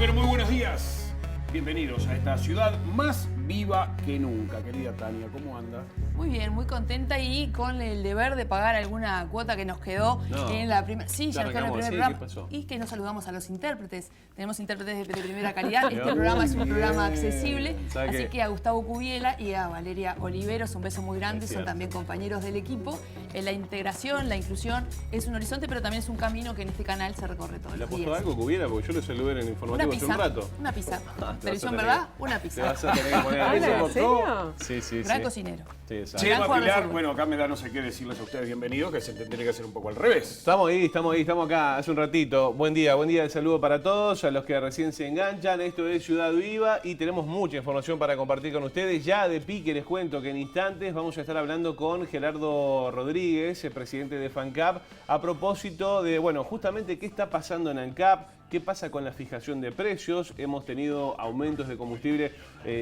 pero muy buenos días. Bienvenidos a esta ciudad más viva que nunca. Querida Tania, ¿cómo anda? Muy bien, muy contenta y con el deber de pagar alguna cuota que nos quedó en la primera... Sí, ya nos quedó en el primer programa. ¿Qué pasó? Y que nos saludamos a los intérpretes. Tenemos intérpretes de primera calidad. Este programa es un programa accesible. Así que a Gustavo Cubiela y a Valeria Oliveros, un beso muy grande. Son también compañeros del equipo. La integración, la inclusión es un horizonte, pero también es un camino que en este canal se recorre todos los días. ¿Le apostó algo, Cubiela? Porque yo lo saludé en el informativo hace un rato. Una pizza. Televisión, ¿verdad? Una pizza. Te vas a tener que poner ¿En serio? Sí. Gran cocinero. Sí, Chema Pilar, bueno, acá me da no sé qué decirles a ustedes bienvenidos, que se tendría que hacer un poco al revés. Estamos acá hace un ratito. Buen día, el saludo para todos, a los que recién se enganchan. Esto es Ciudad Viva y tenemos mucha información para compartir con ustedes. Ya de pique les cuento que en instantes vamos a estar hablando con Gerardo Rodríguez, el presidente de FANCAP, a propósito de, bueno, justamente qué está pasando en ANCAP. ¿Qué pasa con la fijación de precios? Hemos tenido aumentos de combustible,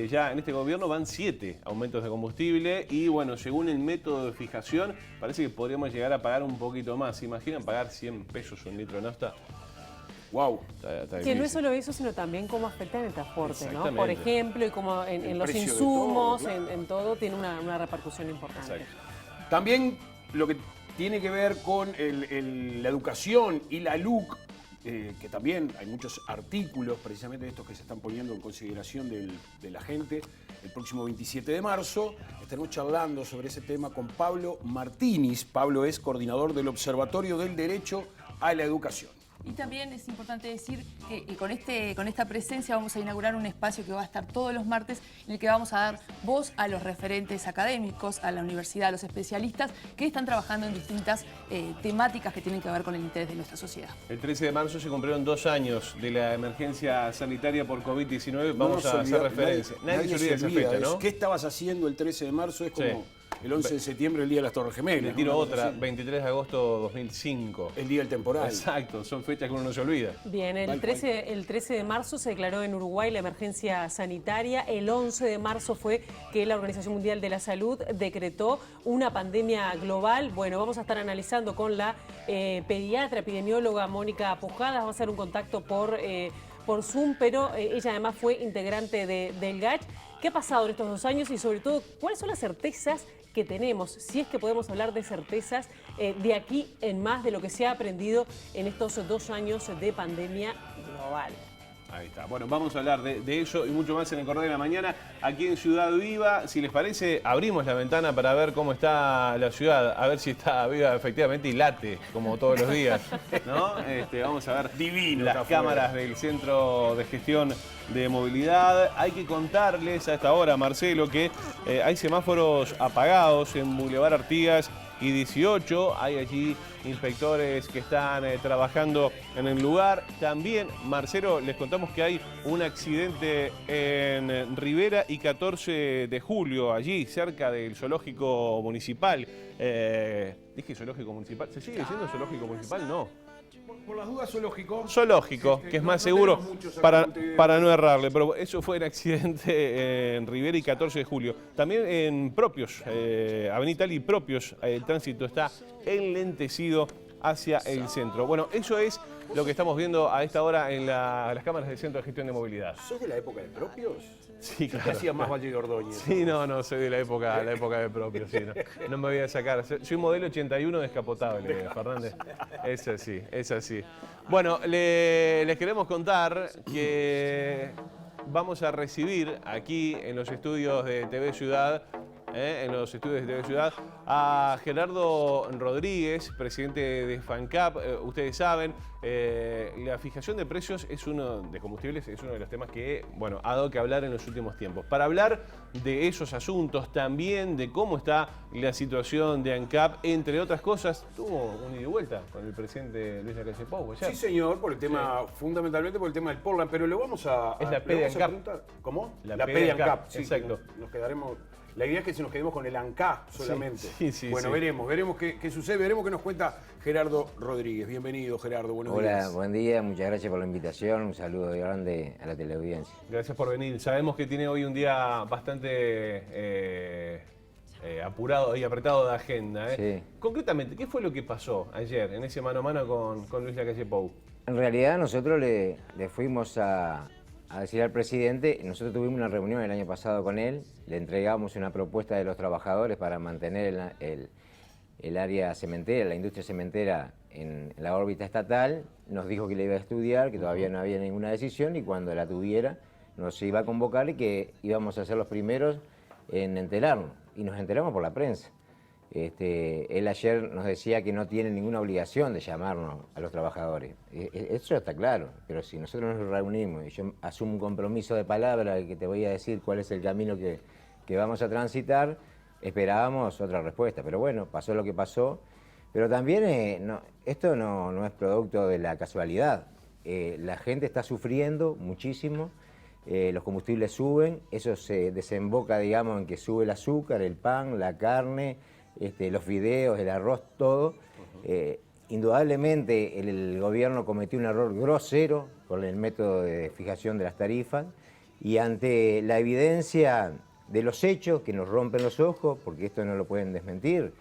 ya en este gobierno van 7 aumentos de combustible y bueno, según el método de fijación, parece que podríamos llegar a pagar un poquito más. ¿Se imaginan pagar 100 pesos un litro de nafta? Wow. Está Que no es solo eso, sino también cómo afecta en el transporte, ¿no? Por Exactamente. ejemplo, y como en los precio de insumos, todo, claro. en todo, tiene una repercusión importante. Exacto. También lo que tiene que ver con la educación y la LUC, que también hay muchos artículos, precisamente de estos que se están poniendo en consideración de la gente. El próximo 27 de marzo estaremos charlando sobre ese tema con Pablo Martínez. Pablo es coordinador del Observatorio del Derecho a la Educación. Y también es importante decir que con esta presencia vamos a inaugurar un espacio que va a estar todos los martes en el que vamos a dar voz a los referentes académicos, a la universidad, a los especialistas que están trabajando en distintas temáticas que tienen que ver con el interés de nuestra sociedad. El 13 de marzo se cumplieron 2 años de la emergencia sanitaria por COVID-19. Vamos a hacer referencia. Nadie se olvida de esa fecha, ¿no? ¿Qué estabas haciendo el 13 de marzo? Es como Sí. el 11 de septiembre, el Día de las Torres Gemelas. Le tiro ¿no? otra, 23 de agosto 2005. El Día del Temporal. Exacto, son fechas que uno no se olvida. Bien, el 13 de marzo se declaró en Uruguay la emergencia sanitaria. El 11 de marzo fue que la Organización Mundial de la Salud decretó una pandemia global. Bueno, vamos a estar analizando con la pediatra epidemióloga Mónica Pujadas. Vamos a hacer un contacto por Zoom, pero ella además fue integrante del GACH. ¿Qué ha pasado en estos 2 años y sobre todo cuáles son las certezas que tenemos, si es que podemos hablar de certezas de aquí en más de lo que se ha aprendido en estos 2 años de pandemia global? Ahí está. Bueno, vamos a hablar de eso y mucho más en el Correo de la Mañana. Aquí en Ciudad Viva, si les parece, abrimos la ventana para ver cómo está la ciudad, a ver si está viva efectivamente y late, como todos los días, ¿no? Vamos a ver Divino las está cámaras afuera. del Centro de Gestión de Movilidad. Hay que contarles a esta hora, Marcelo, que hay semáforos apagados en Boulevard Artigas y 18. Hay allí inspectores que están trabajando en el lugar. También, Marcelo, les contamos que hay un accidente en Rivera y 14 de julio, allí cerca del zoológico municipal. Dije zoológico municipal. ¿Se sigue diciendo zoológico municipal? No. Por las dudas, zoológico. Zoológico, que es más seguro para no errarle, pero eso fue un accidente en Rivera y 14 de julio. También en Propios, Avenida Italia y Propios, el tránsito está enlentecido hacia el centro. Bueno, eso es lo que estamos viendo a esta hora en las cámaras del Centro de Gestión de Movilidad. ¿Sos de la época de Propios? Sí, ¿Qué claro. hacía más Valle de Ordóñez? Sí, no, soy de la época de Propios, sí, no me voy a sacar. Soy modelo 81 descapotable, Fernández. Es así. Bueno, les queremos contar que vamos a recibir aquí en los estudios de TV Ciudad, a Gerardo Rodríguez, presidente de FANCAP. Ustedes saben, la fijación de precios de combustibles es uno de los temas que, bueno, ha dado que hablar en los últimos tiempos. Para hablar de esos asuntos, también de cómo está la situación de ANCAP, entre otras cosas, tuvo un ida y vuelta con el presidente Luis Lacalle Pou ayer. Sí, señor, por el tema, fundamentalmente por el tema del Portland, pero lo vamos a... Es la le P de vamos a ANCAP. preguntar. ¿Cómo? La P P de de ANCAP, ANCAP, sí, exacto. Nos quedaremos... La idea es que nos quedemos con el ANCA solamente. Sí, bueno, sí. veremos qué sucede, veremos qué nos cuenta Gerardo Rodríguez. Bienvenido, Gerardo, buenos días. Hola, buen día, muchas gracias por la invitación, un saludo grande a la teleaudiencia. Gracias por venir. Sabemos que tiene hoy un día bastante apurado y apretado de agenda. Sí. Concretamente, ¿qué fue lo que pasó ayer en ese mano a mano con Luis Lacalle Pou? En realidad nosotros le fuimos a decir al presidente, nosotros tuvimos una reunión el año pasado con él, le entregamos una propuesta de los trabajadores para mantener el área cementera, la industria cementera en la órbita estatal, nos dijo que le iba a estudiar, que todavía no había ninguna decisión y cuando la tuviera nos iba a convocar y que íbamos a ser los primeros en enterarnos. Y nos enteramos por la prensa. Él ayer nos decía que no tiene ninguna obligación de llamarnos a los trabajadores. Eso está claro, pero si nosotros nos reunimos y yo asumo un compromiso de palabra que te voy a decir cuál es el camino que vamos a transitar, esperábamos otra respuesta. Pero bueno, pasó lo que pasó. Pero también esto no es producto de la casualidad. La gente está sufriendo muchísimo. Los combustibles suben, eso se desemboca, digamos, en que sube el azúcar, el pan, la carne, los fideos, el arroz, todo. Indudablemente el gobierno cometió un error grosero con el método de fijación de las tarifas y ante la evidencia de los hechos que nos rompen los ojos, porque esto no lo pueden desmentir,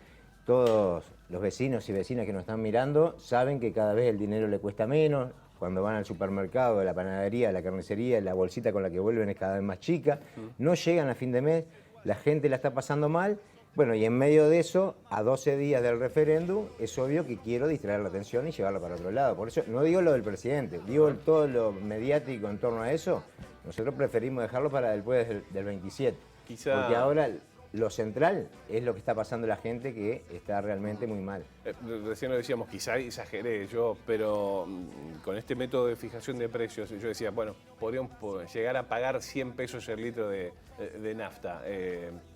todos los vecinos y vecinas que nos están mirando saben que cada vez el dinero le cuesta menos. Cuando van al supermercado, a la panadería, a la carnicería, la bolsita con la que vuelven es cada vez más chica, no llegan a fin de mes, la gente la está pasando mal. Bueno, y en medio de eso, a 12 días del referéndum, es obvio que quiero distraer la atención y llevarla para otro lado. Por eso, no digo lo del presidente, digo todo lo mediático en torno a eso, nosotros preferimos dejarlo para después del 27. Quizá... Porque ahora lo central es lo que está pasando la gente que está realmente muy mal. Recién lo decíamos, quizá exageré yo, pero con este método de fijación de precios, yo decía, bueno, podríamos llegar a pagar 100 pesos el litro de nafta.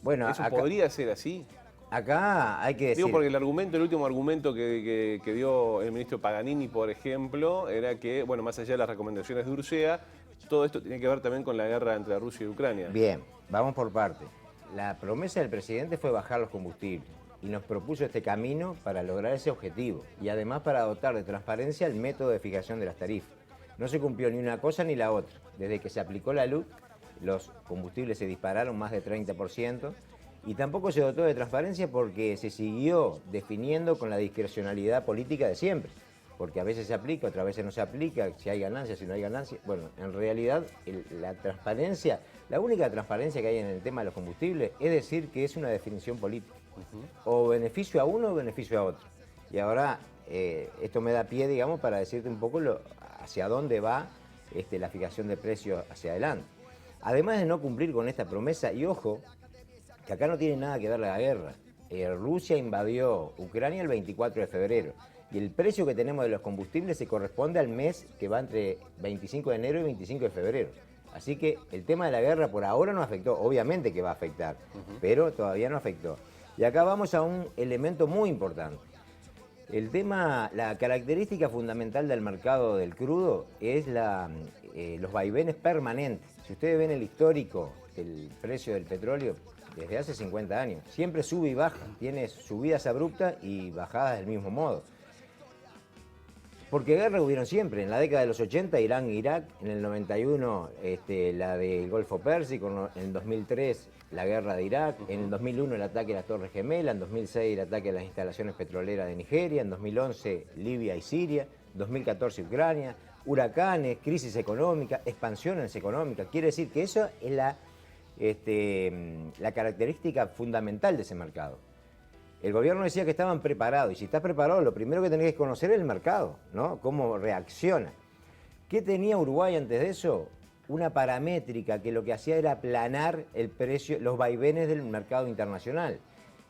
Bueno, ¿eso acá, podría ser así? Acá hay que decir... Digo porque el último argumento que dio el ministro Paganini, por ejemplo, era que, bueno, más allá de las recomendaciones de Ursea, todo esto tiene que ver también con la guerra entre Rusia y Ucrania. Bien, vamos por partes. La promesa del presidente fue bajar los combustibles y nos propuso este camino para lograr ese objetivo y además para dotar de transparencia el método de fijación de las tarifas. No se cumplió ni una cosa ni la otra. Desde que se aplicó la LUC, los combustibles se dispararon más de 30% y tampoco se dotó de transparencia porque se siguió definiendo con la discrecionalidad política de siempre. Porque a veces se aplica, otras veces no se aplica, si hay ganancias, si no hay ganancias. Bueno, en realidad la transparencia, la única transparencia que hay en el tema de los combustibles es decir que es una definición política. O beneficio a uno o beneficio a otro. Y ahora esto me da pie, digamos, para decirte un poco hacia dónde va la fijación de precios hacia adelante. Además de no cumplir con esta promesa, y ojo, que acá no tiene nada que ver la guerra. Rusia invadió Ucrania el 24 de febrero. Y el precio que tenemos de los combustibles se corresponde al mes que va entre 25 de enero y 25 de febrero. Así que el tema de la guerra por ahora no afectó, obviamente que va a afectar, pero todavía no afectó. Y acá vamos a un elemento muy importante. El tema, la característica fundamental del mercado del crudo es los vaivenes permanentes. Si ustedes ven el histórico del precio del petróleo, desde hace 50 años, siempre sube y baja, tiene subidas abruptas y bajadas del mismo modo. Porque guerra hubieron siempre, en la década de los 80 Irán e Irak, en el 91 la del Golfo Pérsico, en el 2003 la guerra de Irak, en el 2001 el ataque a las Torres Gemelas, en 2006 el ataque a las instalaciones petroleras de Nigeria, en 2011 Libia y Siria, 2014 Ucrania, huracanes, crisis económica, expansiones económicas. Quiere decir que eso es la característica fundamental de ese mercado. El gobierno decía que estaban preparados, y si estás preparado, lo primero que tenés que conocer es el mercado, ¿no? Cómo reacciona. ¿Qué tenía Uruguay antes de eso? Una paramétrica que lo que hacía era aplanar el precio, los vaivenes del mercado internacional.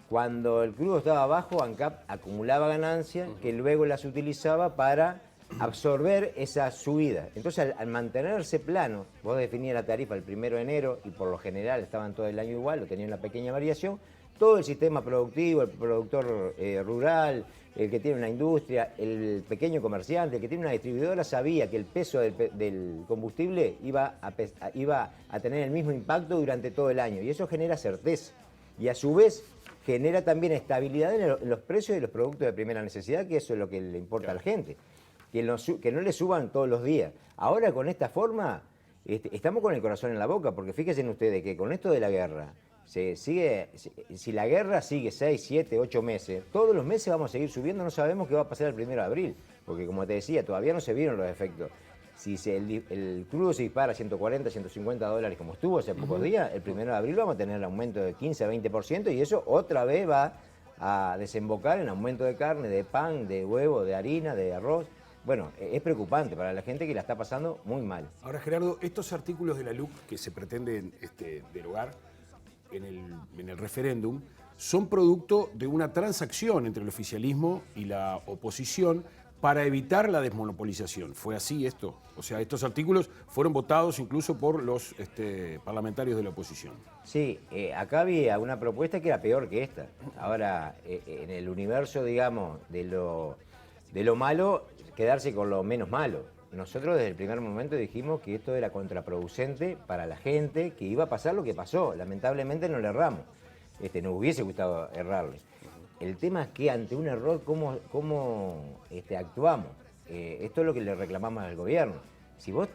Cuando el crudo estaba bajo, ANCAP acumulaba ganancias que luego las utilizaba para absorber esa subida. Entonces, al mantenerse plano, vos definías la tarifa el 1 de enero y por lo general estaban todo el año igual, o tenían una pequeña variación. Todo el sistema productivo, el productor rural, el que tiene una industria, el pequeño comerciante, el que tiene una distribuidora, sabía que el peso del combustible iba a tener el mismo impacto durante todo el año. Y eso genera certeza. Y a su vez genera también estabilidad en los precios de los productos de primera necesidad, que eso es lo que le importa a la gente. Que no le suban todos los días. Ahora con esta forma estamos con el corazón en la boca, porque fíjense ustedes que con esto de la guerra, Si la guerra sigue 6, 7, 8 meses, todos los meses vamos a seguir subiendo, no sabemos qué va a pasar el 1 de abril, porque como te decía, todavía no se vieron los efectos. Si el crudo se dispara a 140, 150 dólares como estuvo hace pocos días, el 1 de abril vamos a tener un aumento de 15 a 20% y eso otra vez va a desembocar en aumento de carne, de pan, de huevo, de harina, de arroz. Bueno, es preocupante para la gente que la está pasando muy mal. Ahora, Gerardo, estos artículos de la LUC que se pretenden derogar en el referéndum son producto de una transacción entre el oficialismo y la oposición para evitar la desmonopolización. ¿Fue así esto? O sea, estos artículos fueron votados incluso por los parlamentarios de la oposición. Sí, acá había una propuesta que era peor que esta. Ahora, en el universo, digamos, de lo malo, quedarse con lo menos malo. Nosotros desde el primer momento dijimos que esto era contraproducente para la gente, que iba a pasar lo que pasó. Lamentablemente no le erramos. Nos hubiese gustado errarle. El tema es que ante un error, ¿cómo actuamos? Esto es lo que le reclamamos al gobierno. Si vos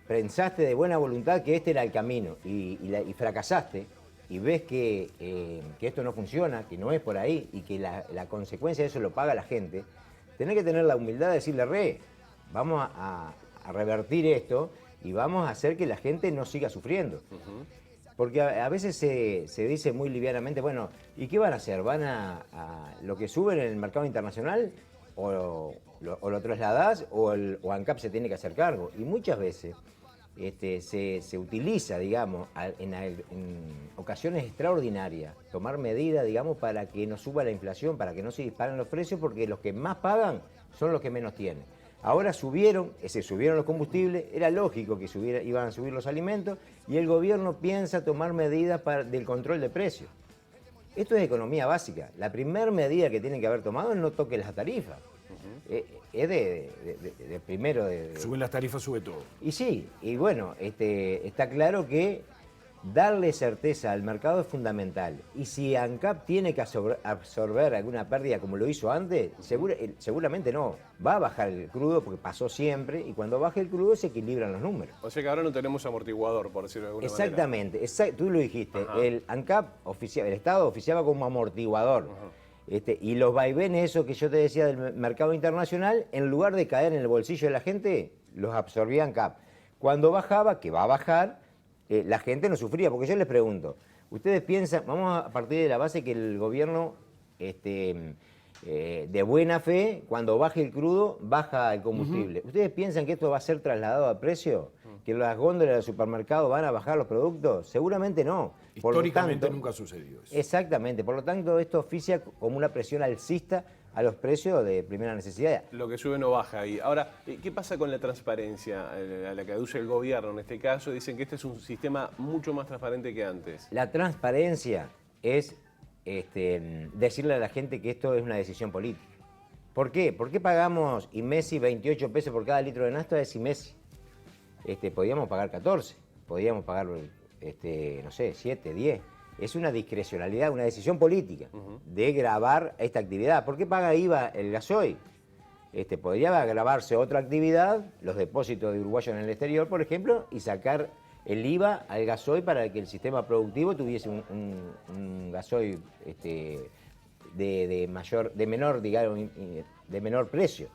pensaste de buena voluntad que este era el camino y fracasaste y ves que esto no funciona, que no es por ahí y que la consecuencia de eso lo paga la gente, tenés que tener la humildad de decirle, vamos a revertir esto y vamos a hacer que la gente no siga sufriendo. Porque a veces se dice muy livianamente, bueno, ¿y qué van a hacer? ¿Van a lo que suben en el mercado internacional o lo trasladás o ANCAP se tiene que hacer cargo? Y muchas veces se utiliza, digamos, en ocasiones extraordinarias, tomar medidas, digamos, para que no suba la inflación, para que no se disparen los precios, porque los que más pagan son los que menos tienen. Ahora subieron los combustibles, era lógico que iban a subir los alimentos y el gobierno piensa tomar medidas del control de precios. Esto es economía básica. La primera medida que tienen que haber tomado es no toque las tarifas. Es de primero de... Suben las tarifas, sube todo. Y sí, y bueno, está claro que darle certeza al mercado es fundamental. Y si ANCAP tiene que absorber alguna pérdida como lo hizo antes, seguramente no. Va a bajar el crudo porque pasó siempre y cuando baje el crudo se equilibran los números. O sea que ahora no tenemos amortiguador, por decirlo de alguna Exactamente, manera. Tú lo dijiste. El ANCAP, el Estado oficiaba como amortiguador. Y los vaivenes, eso que yo te decía del mercado internacional, en lugar de caer en el bolsillo de la gente, los absorbía ANCAP. Cuando bajaba, que va a bajar, la gente no sufría, porque yo les pregunto, ustedes piensan, vamos a partir de la base que el gobierno de buena fe, cuando baje el crudo, baja el combustible. ¿Ustedes piensan que esto va a ser trasladado a precio? ¿Que las góndolas del supermercado van a bajar los productos? Seguramente no. Históricamente nunca ha sucedido eso. Exactamente, por lo tanto esto oficia como una presión alcista a los precios de primera necesidad. Lo que sube no baja ahí. Ahora, ¿qué pasa con la transparencia a la que aduce el gobierno en este caso? Dicen que este es un sistema mucho más transparente que antes. La transparencia es decirle a la gente que esto es una decisión política. ¿Por qué? ¿Por qué pagamos Imesi 28 pesos por cada litro de nafta? Es Imesi. Podíamos pagar 14, podíamos pagar, no sé, 7, 10. Es una discrecionalidad, una decisión política de grabar esta actividad. ¿Por qué paga IVA el gasoil? Podría grabarse otra actividad, los depósitos de uruguayos en el exterior, por ejemplo, y sacar el IVA al gasoil para que el sistema productivo tuviese un gasoil de menor precio.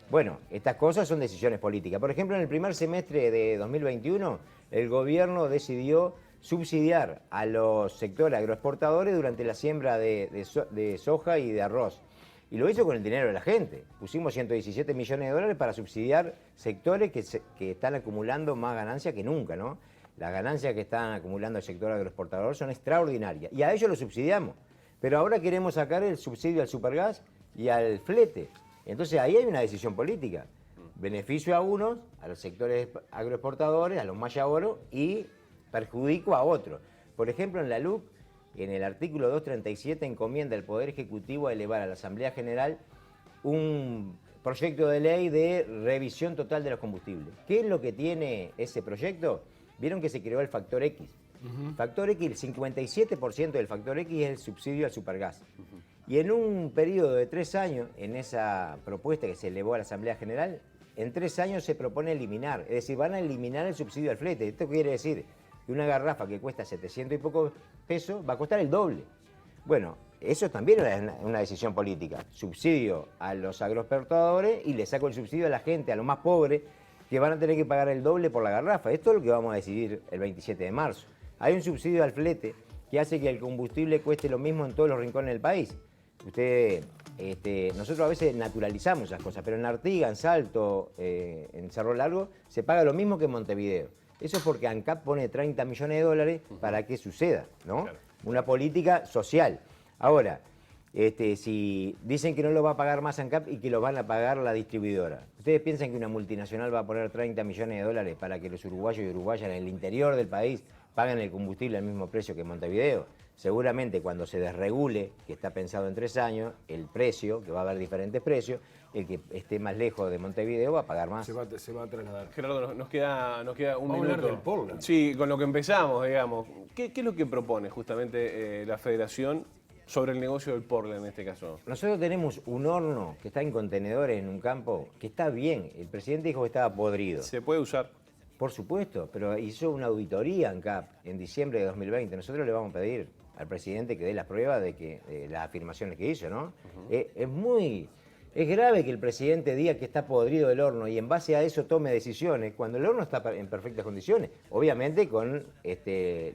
Bueno, estas cosas son decisiones políticas. Por ejemplo, en el primer semestre de 2021, el gobierno decidió subsidiar a los sectores agroexportadores durante la siembra de soja y de arroz. Y lo hizo con el dinero de la gente. Pusimos 117 millones de dólares para subsidiar sectores que están acumulando más ganancias que nunca, ¿no? Las ganancias que están acumulando el sector agroexportador son extraordinarias. Y a ellos lo subsidiamos. Pero ahora queremos sacar el subsidio al supergas y al flete. Entonces ahí hay una decisión política. Beneficio a unos, a los sectores agroexportadores, a los maya oro, y perjudico a otros. Por ejemplo, en la LUC, en el artículo 237, encomienda al Poder Ejecutivo a elevar a la Asamblea General un proyecto de ley de revisión total de los combustibles. ¿Qué es lo que tiene ese proyecto? Vieron que se creó el factor X. Factor X, el 57% del factor X es el subsidio al supergas. Y en un periodo de 3 años, en esa propuesta que se elevó a la Asamblea General, en 3 años se propone eliminar, es decir, van a eliminar el subsidio al flete. Esto quiere decir, que una garrafa que cuesta 700 y pocos pesos va a costar el doble. Bueno, eso también es una decisión política. Subsidio a los agroexportadores y le saco el subsidio a la gente, a los más pobres, que van a tener que pagar el doble por la garrafa. Esto es lo que vamos a decidir el 27 de marzo. Hay un subsidio al flete que hace que el combustible cueste lo mismo en todos los rincones del país. Nosotros a veces naturalizamos esas cosas, pero en Artigas, en Salto, en Cerro Largo, se paga lo mismo que en Montevideo. Eso es porque ANCAP pone 30 millones de dólares para que suceda, ¿no? Claro. Una política social. Ahora, si dicen que no lo va a pagar más ANCAP y que lo van a pagar la distribuidora, ¿ustedes piensan que una multinacional va a poner 30 millones de dólares para que los uruguayos y uruguayas en el interior del país paguen el combustible al mismo precio que en Montevideo? Seguramente cuando se desregule, que está pensado en 3 años, el precio, que va a haber diferentes precios, el que esté más lejos de Montevideo va a pagar más. Se va a trasladar. Gerardo, nos queda un minuto. Vamos a hablar del Portland. Sí, con lo que empezamos, digamos. ¿Qué es lo que propone justamente la Federación sobre el negocio del Portland en este caso? Nosotros tenemos un horno que está en contenedores en un campo que está bien. El presidente dijo que estaba podrido. ¿Se puede usar? Por supuesto, pero hizo una auditoría ANCAP en diciembre de 2020. Nosotros le vamos a pedir al presidente que dé las pruebas de las afirmaciones que hizo, ¿no? Es grave que el presidente diga que está podrido el horno y en base a eso tome decisiones cuando el horno está en perfectas condiciones. Obviamente con el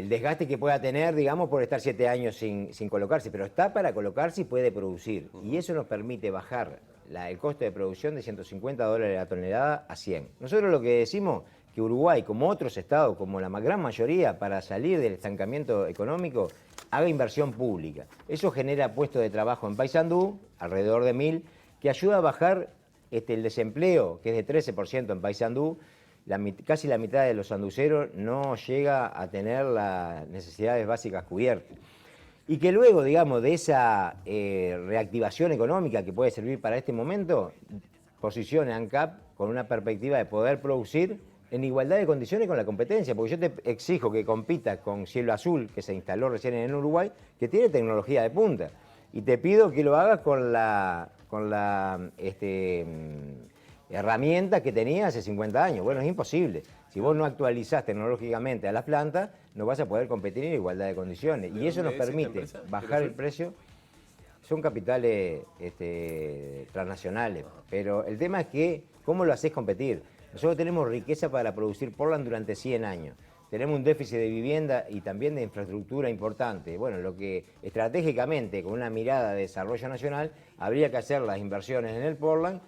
desgaste que pueda tener, digamos, por estar 7 años sin colocarse, pero está para colocarse y puede producir. Y eso nos permite bajar el costo de producción de $150 la tonelada a 100. Nosotros lo que decimos que Uruguay, como otros estados, como la gran mayoría, para salir del estancamiento económico, haga inversión pública. Eso genera puestos de trabajo en Paysandú, alrededor de 1000, que ayuda a bajar el desempleo, que es de 13% en Paysandú. Casi la mitad de los sanduceros no llega a tener las necesidades básicas cubiertas. Y que luego, digamos, de esa reactivación económica que puede servir para este momento, posicione a ANCAP con una perspectiva de poder producir en igualdad de condiciones con la competencia, porque yo te exijo que compitas con Cielo Azul, que se instaló recién en Uruguay, que tiene tecnología de punta, y te pido que lo hagas con la herramienta que tenía hace 50 años. Bueno, es imposible. Si vos no actualizás tecnológicamente a las plantas, no vas a poder competir en igualdad de condiciones. Y eso nos permite bajar el precio. Son capitales transnacionales, pero el tema es que, ¿cómo lo hacés competir? Nosotros tenemos riqueza para producir Portland durante 100 años. Tenemos un déficit de vivienda y también de infraestructura importante. Bueno, lo que estratégicamente, con una mirada de desarrollo nacional, habría que hacer las inversiones en el Portland,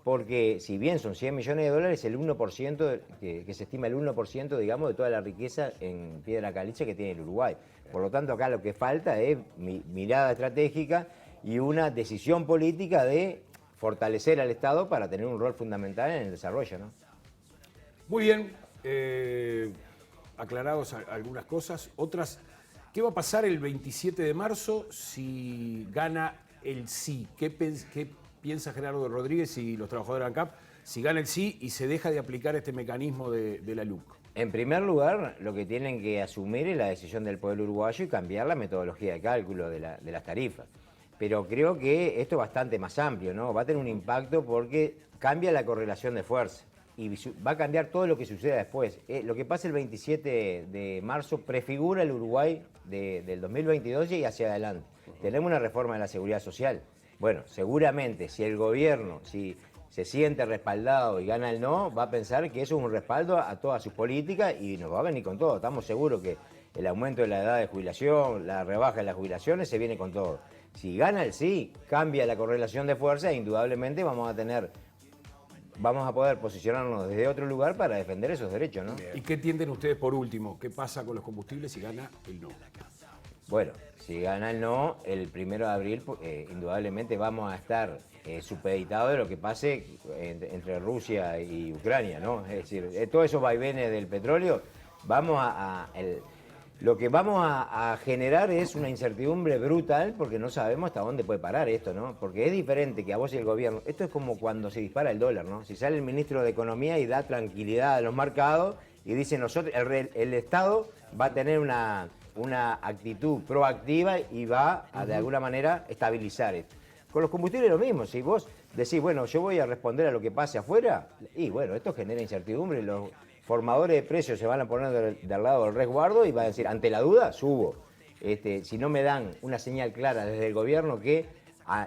porque si bien son 100 millones de dólares, el 1%, que se estima el 1%, digamos, de toda la riqueza en piedra caliza que tiene el Uruguay. Por lo tanto, acá lo que falta es mirada estratégica y una decisión política de fortalecer al Estado para tener un rol fundamental en el desarrollo, ¿no? Muy bien, aclarados algunas cosas. Otras, ¿qué va a pasar el 27 de marzo si gana el sí? ¿Qué piensa Gerardo Rodríguez y los trabajadores de ANCAP si gana el sí y se deja de aplicar este mecanismo de la LUC? En primer lugar, lo que tienen que asumir es la decisión del pueblo uruguayo y cambiar la metodología de cálculo de las tarifas. Pero creo que esto es bastante más amplio, ¿no? Va a tener un impacto porque cambia la correlación de fuerza y va a cambiar todo lo que suceda después. Lo que pasa el 27 de marzo prefigura el Uruguay del 2022 y hacia adelante. Tenemos una reforma de la seguridad social. Bueno, seguramente si el gobierno, si se siente respaldado y gana el no, va a pensar que eso es un respaldo a todas sus políticas y nos va a venir con todo. Estamos seguros que el aumento de la edad de jubilación, la rebaja de las jubilaciones, se viene con todo. Si gana el sí, cambia la correlación de fuerza e indudablemente vamos a poder posicionarnos desde otro lugar para defender esos derechos, ¿no? ¿Y qué entienden ustedes por último? ¿Qué pasa con los combustibles si gana el no? Bueno, si gana el no, el 1 de abril indudablemente vamos a estar supeditados de lo que pase entre Rusia y Ucrania, ¿no? Es decir, todos esos vaivenes del petróleo, lo que vamos a generar es una incertidumbre brutal porque no sabemos hasta dónde puede parar esto, ¿no? Porque es diferente que a vos y el gobierno. Esto es como cuando se dispara el dólar, ¿no? Si sale el ministro de Economía y da tranquilidad a los mercados y dice nosotros, el Estado va a tener una actitud proactiva y va a de alguna manera estabilizar esto. Con los combustibles es lo mismo. Si vos decís, bueno, yo voy a responder a lo que pase afuera, y bueno, esto genera incertidumbre. Los formadores de precios se van a poner del lado del resguardo y van a decir, ante la duda, subo. Si no me dan una señal clara desde el gobierno que,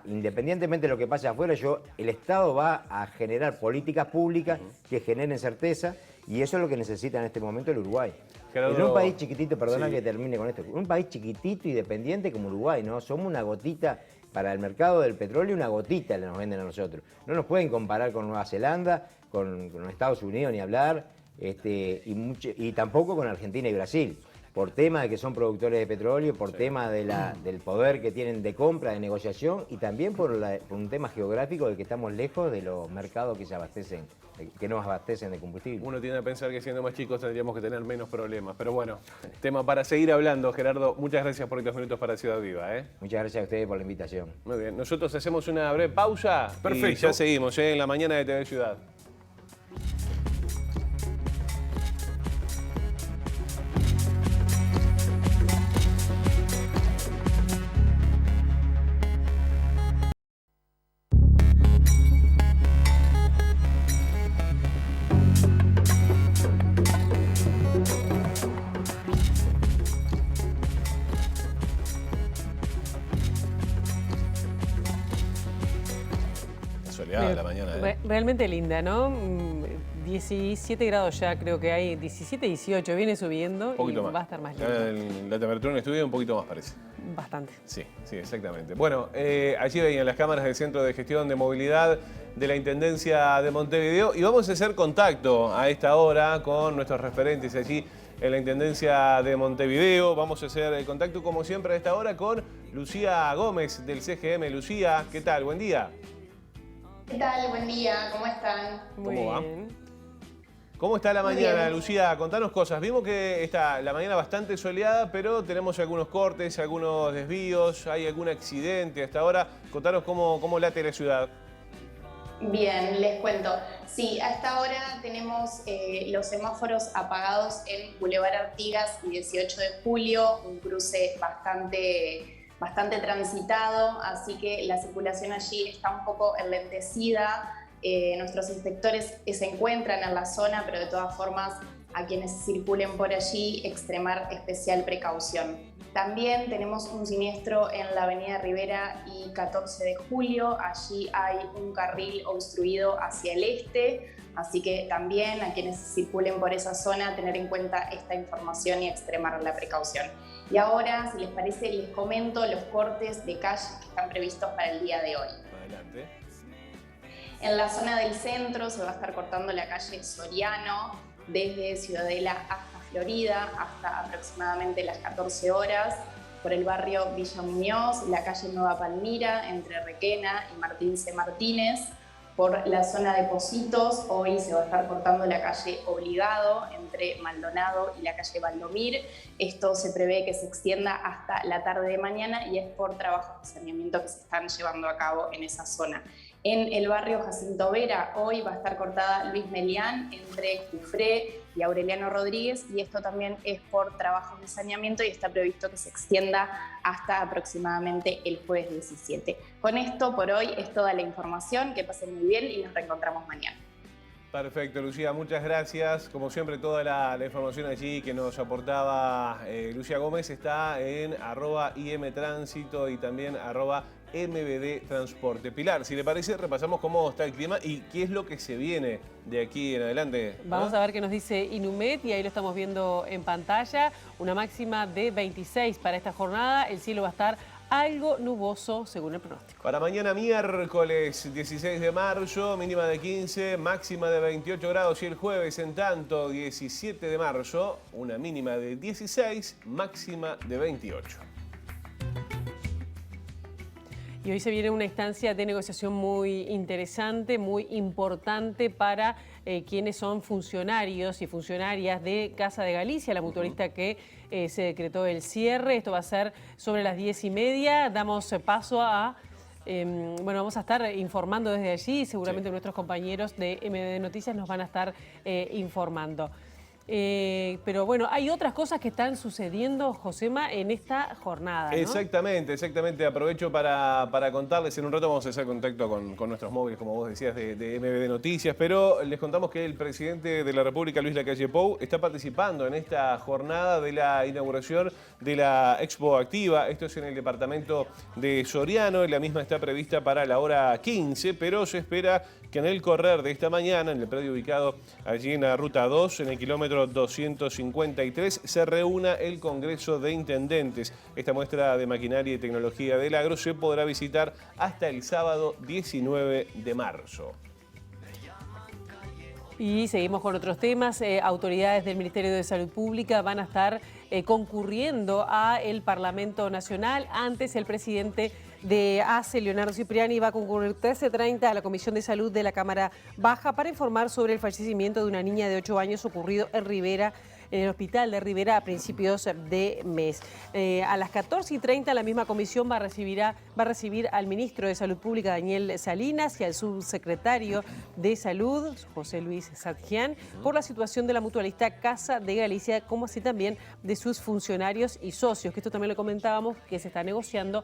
independientemente de lo que pase afuera, el Estado va a generar políticas públicas que generen certeza, y eso es lo que necesita en este momento el Uruguay. Gerardo, en un país chiquitito, perdona sí, que termine con esto, un país chiquitito y dependiente como Uruguay, ¿no? Somos una gotita para el mercado del petróleo, una gotita nos venden a nosotros. No nos pueden comparar con Nueva Zelanda, con Estados Unidos ni hablar, y tampoco con Argentina y Brasil, por tema de que son productores de petróleo, por tema del poder que tienen de compra, de negociación, y también por un tema geográfico de que estamos lejos de los mercados que nos abastecen de combustible. Uno tiende a pensar que siendo más chicos tendríamos que tener menos problemas, pero bueno, tema para seguir hablando. Gerardo, muchas gracias por estos minutos para Ciudad Viva. Muchas gracias a ustedes por la invitación. Muy bien, nosotros hacemos una breve pausa. Perfecto. Y ya seguimos en la mañana de TV Ciudad. Soleada la mañana. Realmente linda, ¿no? 17 grados ya, creo que hay, 17, 18, viene subiendo Un poquito y más. va a estar más lindo. La temperatura en el estudio un poquito más parece. Bastante. Sí, sí, exactamente. Bueno, allí veían las cámaras del Centro de Gestión de Movilidad de la Intendencia de Montevideo y vamos a hacer contacto a esta hora con nuestros referentes allí en la Intendencia de Montevideo. Vamos a hacer contacto como siempre a esta hora con Lucía Gómez del CGM. Lucía, ¿qué tal? Buen día. ¿Qué tal? Buen día, ¿cómo están? Muy ¿Cómo va? bien. ¿Cómo está la Muy mañana, bien. Lucía? Contanos cosas. Vimos que está la mañana bastante soleada, pero tenemos algunos cortes, algunos desvíos, hay algún accidente hasta ahora. Contanos cómo late la ciudad. Bien, les cuento. Sí, a esta hora tenemos los semáforos apagados en Boulevard Artigas y 18 de julio, un cruce bastante transitado, así que la circulación allí está un poco enlentecida. Nuestros inspectores se encuentran en la zona, pero de todas formas a quienes circulen por allí extremar especial precaución. También tenemos un siniestro en la avenida Rivera y 14 de julio, allí hay un carril obstruido hacia el este, así que también a quienes circulen por esa zona tener en cuenta esta información y extremar la precaución. Y ahora, si les parece, les comento los cortes de calle que están previstos para el día de hoy. Adelante. En la zona del centro se va a estar cortando la calle Soriano desde Ciudadela hasta Florida, hasta aproximadamente las 14 horas, por el barrio Villa Muñoz, la calle Nueva Palmira, entre Requena y Martín C. Martínez. Por la zona de Pocitos, hoy se va a estar cortando la calle Obligado, entre Maldonado y la calle Valdomir. Esto se prevé que se extienda hasta la tarde de mañana y es por trabajos de saneamiento que se están llevando a cabo en esa zona. En el barrio Jacinto Vera, hoy va a estar cortada Luis Melián entre Cufré y Aureliano Rodríguez, y esto también es por trabajos de saneamiento y está previsto que se extienda hasta aproximadamente el jueves 17. Con esto, por hoy, es toda la información. Que pasen muy bien y nos reencontramos mañana. Perfecto, Lucía, muchas gracias. Como siempre, toda la información allí que nos aportaba Lucía Gómez está en @IMTránsito y también @MBD Transporte. Pilar, si le parece, repasamos cómo está el clima y qué es lo que se viene de aquí en adelante. Vamos a ver qué nos dice Inumet y ahí lo estamos viendo en pantalla. Una máxima de 26 para esta jornada. El cielo va a estar algo nuboso según el pronóstico. Para mañana miércoles 16 de marzo, mínima de 15, máxima de 28 grados, y el jueves en tanto 17 de marzo, una mínima de 16, máxima de 28. Y hoy se viene una instancia de negociación muy interesante, muy importante para quienes son funcionarios y funcionarias de Casa de Galicia, la mutualista que se decretó el cierre. Esto va a ser sobre las 10:30. Damos paso a... bueno, vamos a estar informando desde allí y seguramente nuestros compañeros de MBD Noticias nos van a estar informando. Pero bueno, hay otras cosas que están sucediendo, Josema, en esta jornada, ¿no? Exactamente. Aprovecho para contarles, en un rato vamos a hacer contacto con nuestros móviles, como vos decías, de MBD Noticias, pero les contamos que el presidente de la República, Luis Lacalle Pou, está participando en esta jornada de la inauguración de la Expo Activa. Esto es en el departamento de Soriano, y la misma está prevista para la hora 15, pero se espera que en el correr de esta mañana, en el predio ubicado allí en la Ruta 2, en el kilómetro 253, se reúna el Congreso de Intendentes. Esta muestra de maquinaria y tecnología del agro se podrá visitar hasta el sábado 19 de marzo. Y seguimos con otros temas. Autoridades del Ministerio de Salud Pública van a estar concurriendo al Parlamento Nacional. Antes, el presidente de ACE, Leonardo Cipriani, va a concurrir 13:30 a la Comisión de Salud de la Cámara Baja para informar sobre el fallecimiento de una niña de 8 años ocurrido en Rivera, en el hospital de Rivera, a principios de mes. A las 14:30 la misma comisión va a recibir al ministro de Salud Pública, Daniel Salinas, y al subsecretario de Salud, José Luis Satjian, por la situación de la mutualista Casa de Galicia, como así también de sus funcionarios y socios, que esto también lo comentábamos, que se está negociando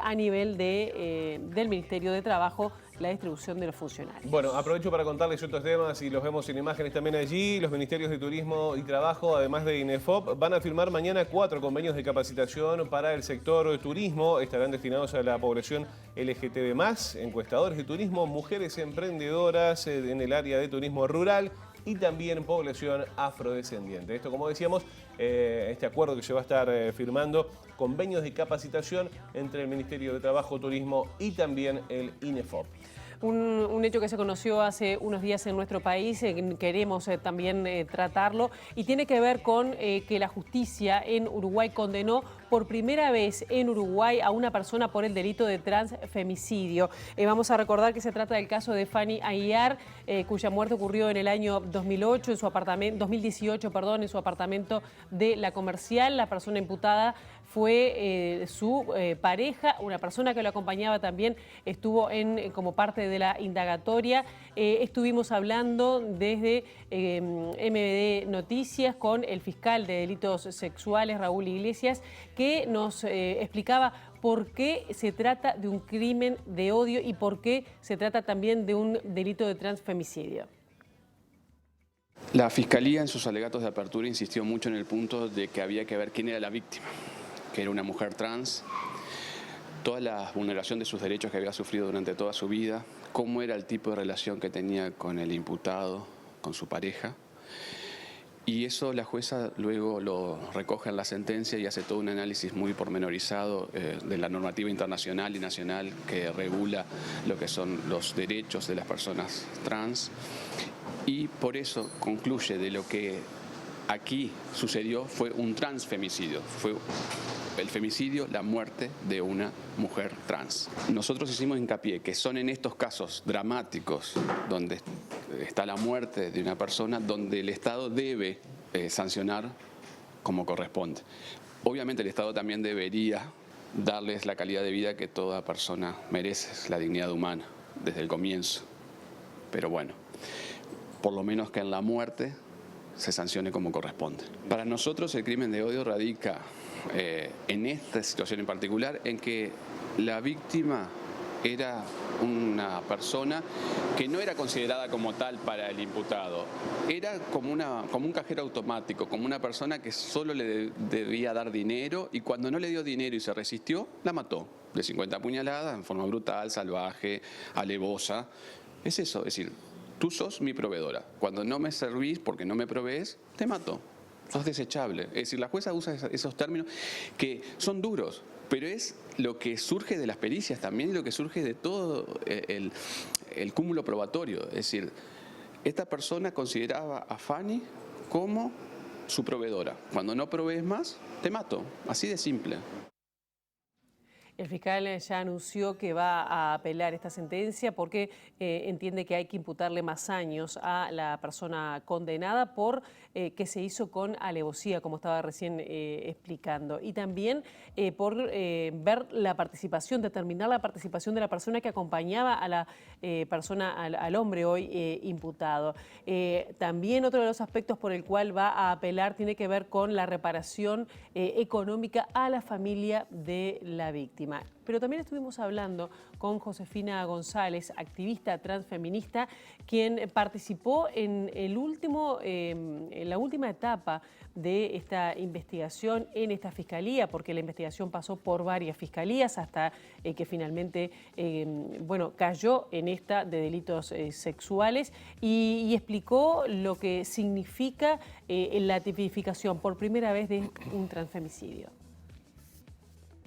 a nivel del Ministerio de Trabajo, la distribución de los funcionarios. Bueno, aprovecho para contarles otros temas y los vemos en imágenes también allí. Los Ministerios de Turismo y Trabajo, además de INEFOP, van a firmar mañana 4 convenios de capacitación para el sector turismo. Estarán destinados a la población LGTB+, encuestadores de turismo, mujeres emprendedoras en el área de turismo rural y también población afrodescendiente. Esto, como decíamos, este acuerdo que se va a estar firmando, convenios de capacitación entre el Ministerio de Trabajo, Turismo y también el INEFOP. Un hecho que se conoció hace unos días en nuestro país, queremos también tratarlo, y tiene que ver con que la justicia en Uruguay condenó por primera vez en Uruguay a una persona por el delito de transfemicidio. Vamos a recordar que se trata del caso de Fanny Aguiar, cuya muerte ocurrió en el año 2018, en su apartamento, 2018, perdón, en su apartamento de La Comercial. La persona imputada fue su pareja, una persona que lo acompañaba también estuvo como parte de la indagatoria. Estuvimos hablando desde MBD Noticias con el fiscal de delitos sexuales, Raúl Iglesias, que nos explicaba por qué se trata de un crimen de odio y por qué se trata también de un delito de transfemicidio. La Fiscalía en sus alegatos de apertura insistió mucho en el punto de que había que ver quién era la víctima, que era una mujer trans, toda la vulneración de sus derechos que había sufrido durante toda su vida, cómo era el tipo de relación que tenía con el imputado, con su pareja. Y eso la jueza luego lo recoge en la sentencia y hace todo un análisis muy pormenorizado de la normativa internacional y nacional que regula lo que son los derechos de las personas trans. Y por eso concluye de lo que aquí sucedió fue un transfemicidio, fue el femicidio, la muerte de una mujer trans. Nosotros hicimos hincapié que son en estos casos dramáticos donde está la muerte de una persona, donde el Estado debe sancionar como corresponde. Obviamente el Estado también debería darles la calidad de vida que toda persona merece, la dignidad humana, desde el comienzo. Pero bueno, por lo menos que en la muerte se sancione como corresponde. Para nosotros el crimen de odio radica en esta situación en particular, en que la víctima era una persona que no era considerada como tal para el imputado, era como un cajero automático, como una persona que solo le debía dar dinero, y cuando no le dio dinero y se resistió, la mató de 50 puñaladas en forma brutal, salvaje, alevosa. Es eso, es decir, tú sos mi proveedora. Cuando no me servís porque no me provees, te mato. Sos desechable. Es decir, la jueza usa esos términos que son duros, pero es lo que surge de las pericias también y lo que surge de todo el cúmulo probatorio. Es decir, esta persona consideraba a Fanny como su proveedora. Cuando no provees más, te mato. Así de simple. El fiscal ya anunció que va a apelar esta sentencia porque entiende que hay que imputarle más años a la persona condenada por que se hizo con alevosía, como estaba recién explicando. Y también por ver la participación, determinar la participación de la persona que acompañaba a la al hombre hoy imputado. También otro de los aspectos por el cual va a apelar tiene que ver con la reparación económica a la familia de la víctima. Pero también estuvimos hablando con Josefina González, activista transfeminista, quien participó en la última etapa de esta investigación en esta fiscalía, porque la investigación pasó por varias fiscalías hasta que finalmente cayó en esta de delitos sexuales y explicó lo que significa la tipificación por primera vez de un transfemicidio.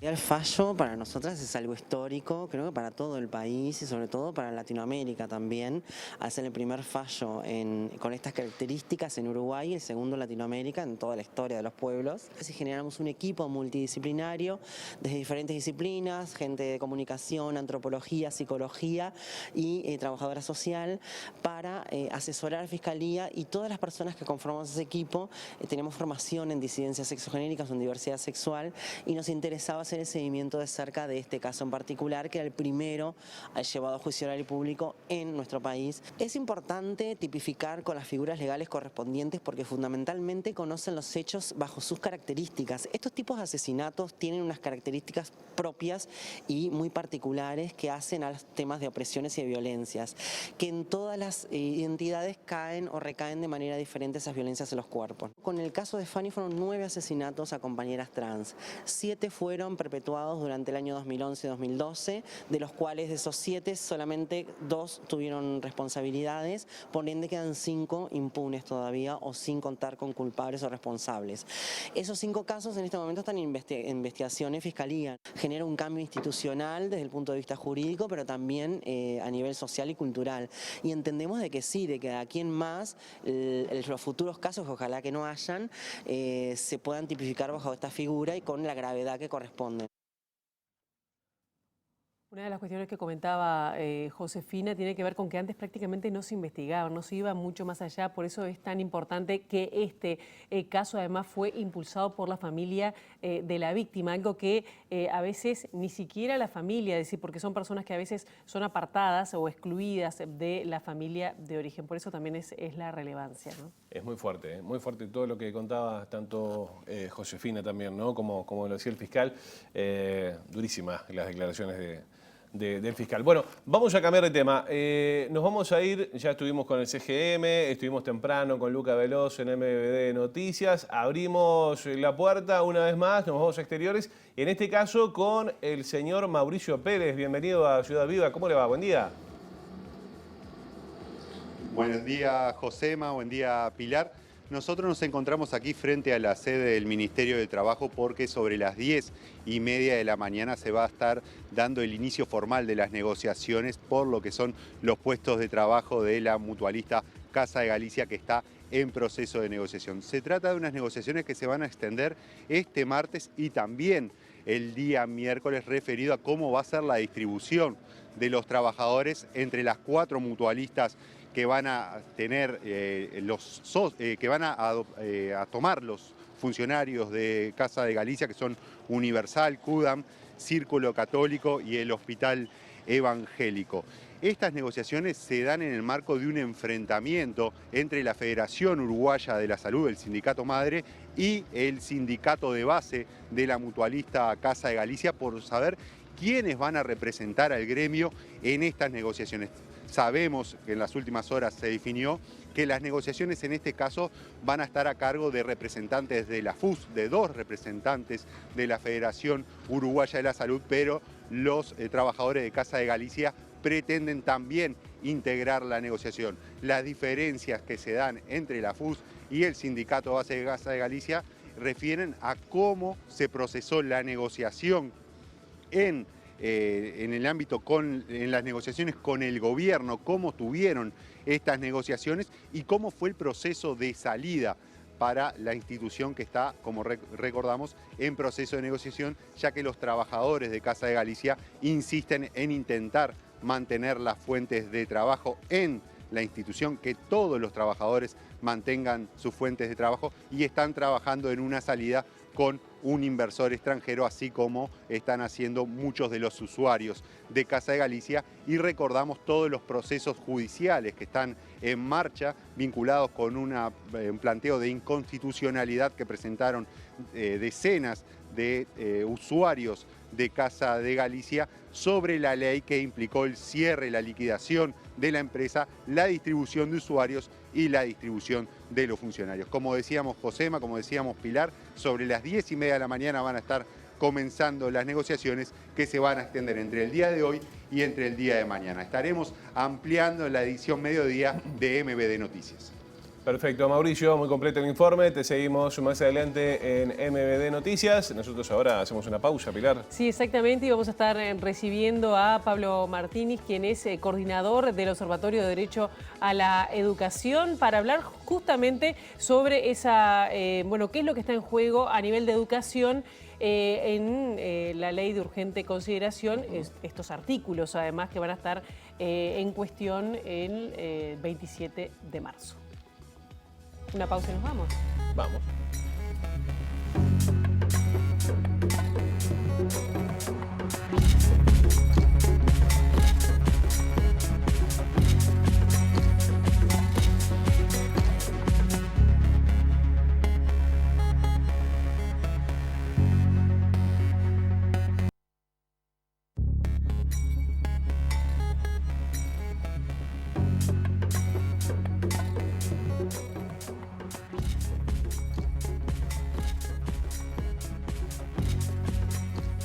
El fallo para nosotras es algo histórico, creo que para todo el país y sobre todo para Latinoamérica también. Hacer el primer fallo con estas características en Uruguay, el segundo en Latinoamérica, en toda la historia de los pueblos. Así generamos un equipo multidisciplinario desde diferentes disciplinas, gente de comunicación, antropología, psicología y trabajadora social para asesorar a la Fiscalía y todas las personas que conformamos ese equipo. Tenemos formación en disidencias sexogenéricas o en diversidad sexual y nos interesaba hacer el seguimiento de cerca de este caso en particular, que era el primero llevado a juicio oral y público en nuestro país. Es importante tipificar con las figuras legales correspondientes porque fundamentalmente conocen los hechos bajo sus características. Estos tipos de asesinatos tienen unas características propias y muy particulares que hacen a los temas de opresiones y de violencias, que en todas las identidades caen o recaen de manera diferente esas violencias en los cuerpos. Con el caso de Fanny fueron 9 asesinatos a compañeras trans, 7 fueron perpetuados durante el año 2011-2012, de los cuales de esos 7 solamente 2 tuvieron responsabilidades, por ende quedan 5 impunes todavía o sin contar con culpables o responsables. Esos 5 casos en este momento están en investigación en Fiscalía. Genera un cambio institucional desde el punto de vista jurídico, pero también a nivel social y cultural. Y entendemos de que sí, de que de aquí en más los futuros casos, que ojalá que no hayan, se puedan tipificar bajo esta figura y con la gravedad que corresponde. Una de las cuestiones que comentaba Josefina tiene que ver con que antes prácticamente no se investigaba, no se iba mucho más allá, por eso es tan importante que este caso además fue impulsado por la familia de la víctima, algo que a veces ni siquiera la familia, es decir, porque son personas que a veces son apartadas o excluidas de la familia de origen, por eso también es la relevancia, ¿no? Es muy fuerte todo lo que contaba tanto Josefina también, ¿no? Como lo decía el fiscal, durísimas las declaraciones del fiscal. Bueno, vamos a cambiar de tema. Nos vamos a ir, ya estuvimos con el CGM, estuvimos temprano con Luca Veloz en MBD Noticias, abrimos la puerta una vez más, nos vamos a exteriores, y en este caso con el señor Mauricio Pérez. Bienvenido a Ciudad Viva, ¿cómo le va? Buen día. Buenos días, Josema, buen día, Pilar. Nosotros nos encontramos aquí frente a la sede del Ministerio de Trabajo porque sobre las 10:30 de la mañana se va a estar dando el inicio formal de las negociaciones por lo que son los puestos de trabajo de la mutualista Casa de Galicia, que está en proceso de negociación. Se trata de unas negociaciones que se van a extender este martes y también el día miércoles, referido a cómo va a ser la distribución de los trabajadores entre las 4 mutualistas que van a tener que van a tomar los funcionarios de Casa de Galicia, que son Universal, CUDAM, Círculo Católico y el Hospital Evangélico. Estas negociaciones se dan en el marco de un enfrentamiento entre la Federación Uruguaya de la Salud, el sindicato madre, y el sindicato de base de la mutualista Casa de Galicia por saber quiénes van a representar al gremio en estas negociaciones. Sabemos que en las últimas horas se definió que las negociaciones en este caso van a estar a cargo de representantes de la FUS, de 2 representantes de la Federación Uruguaya de la Salud, pero los trabajadores de Casa de Galicia pretenden también integrar la negociación. Las diferencias que se dan entre la FUS y el sindicato base de Casa de Galicia refieren a cómo se procesó la negociación en el ámbito en las negociaciones con el gobierno, cómo tuvieron estas negociaciones y cómo fue el proceso de salida para la institución que está, como recordamos, en proceso de negociación, ya que los trabajadores de Casa de Galicia insisten en intentar mantener las fuentes de trabajo en la institución, que todos los trabajadores mantengan sus fuentes de trabajo, y están trabajando en una salida con un inversor extranjero, así como están haciendo muchos de los usuarios de Casa de Galicia, y recordamos todos los procesos judiciales que están en marcha vinculados con un planteo de inconstitucionalidad que presentaron decenas de usuarios de Casa de Galicia sobre la ley que implicó el cierre, la liquidación de la empresa, la distribución de usuarios y la distribución de los funcionarios. Como decíamos Josema, como decíamos Pilar, sobre las 10:30 de la mañana van a estar comenzando las negociaciones que se van a extender entre el día de hoy y entre el día de mañana. Estaremos ampliando la edición mediodía de MBD Noticias. Perfecto, Mauricio, muy completo el informe. Te seguimos más adelante en MBD Noticias. Nosotros ahora hacemos una pausa, Pilar. Sí, exactamente, y vamos a estar recibiendo a Pablo Martínez, quien es coordinador del Observatorio de Derecho a la Educación, para hablar justamente sobre esa, bueno, qué es lo que está en juego a nivel de educación en la ley de urgente consideración, estos artículos además que van a estar en cuestión el 27 de marzo. Una pausa y nos vamos. Vamos.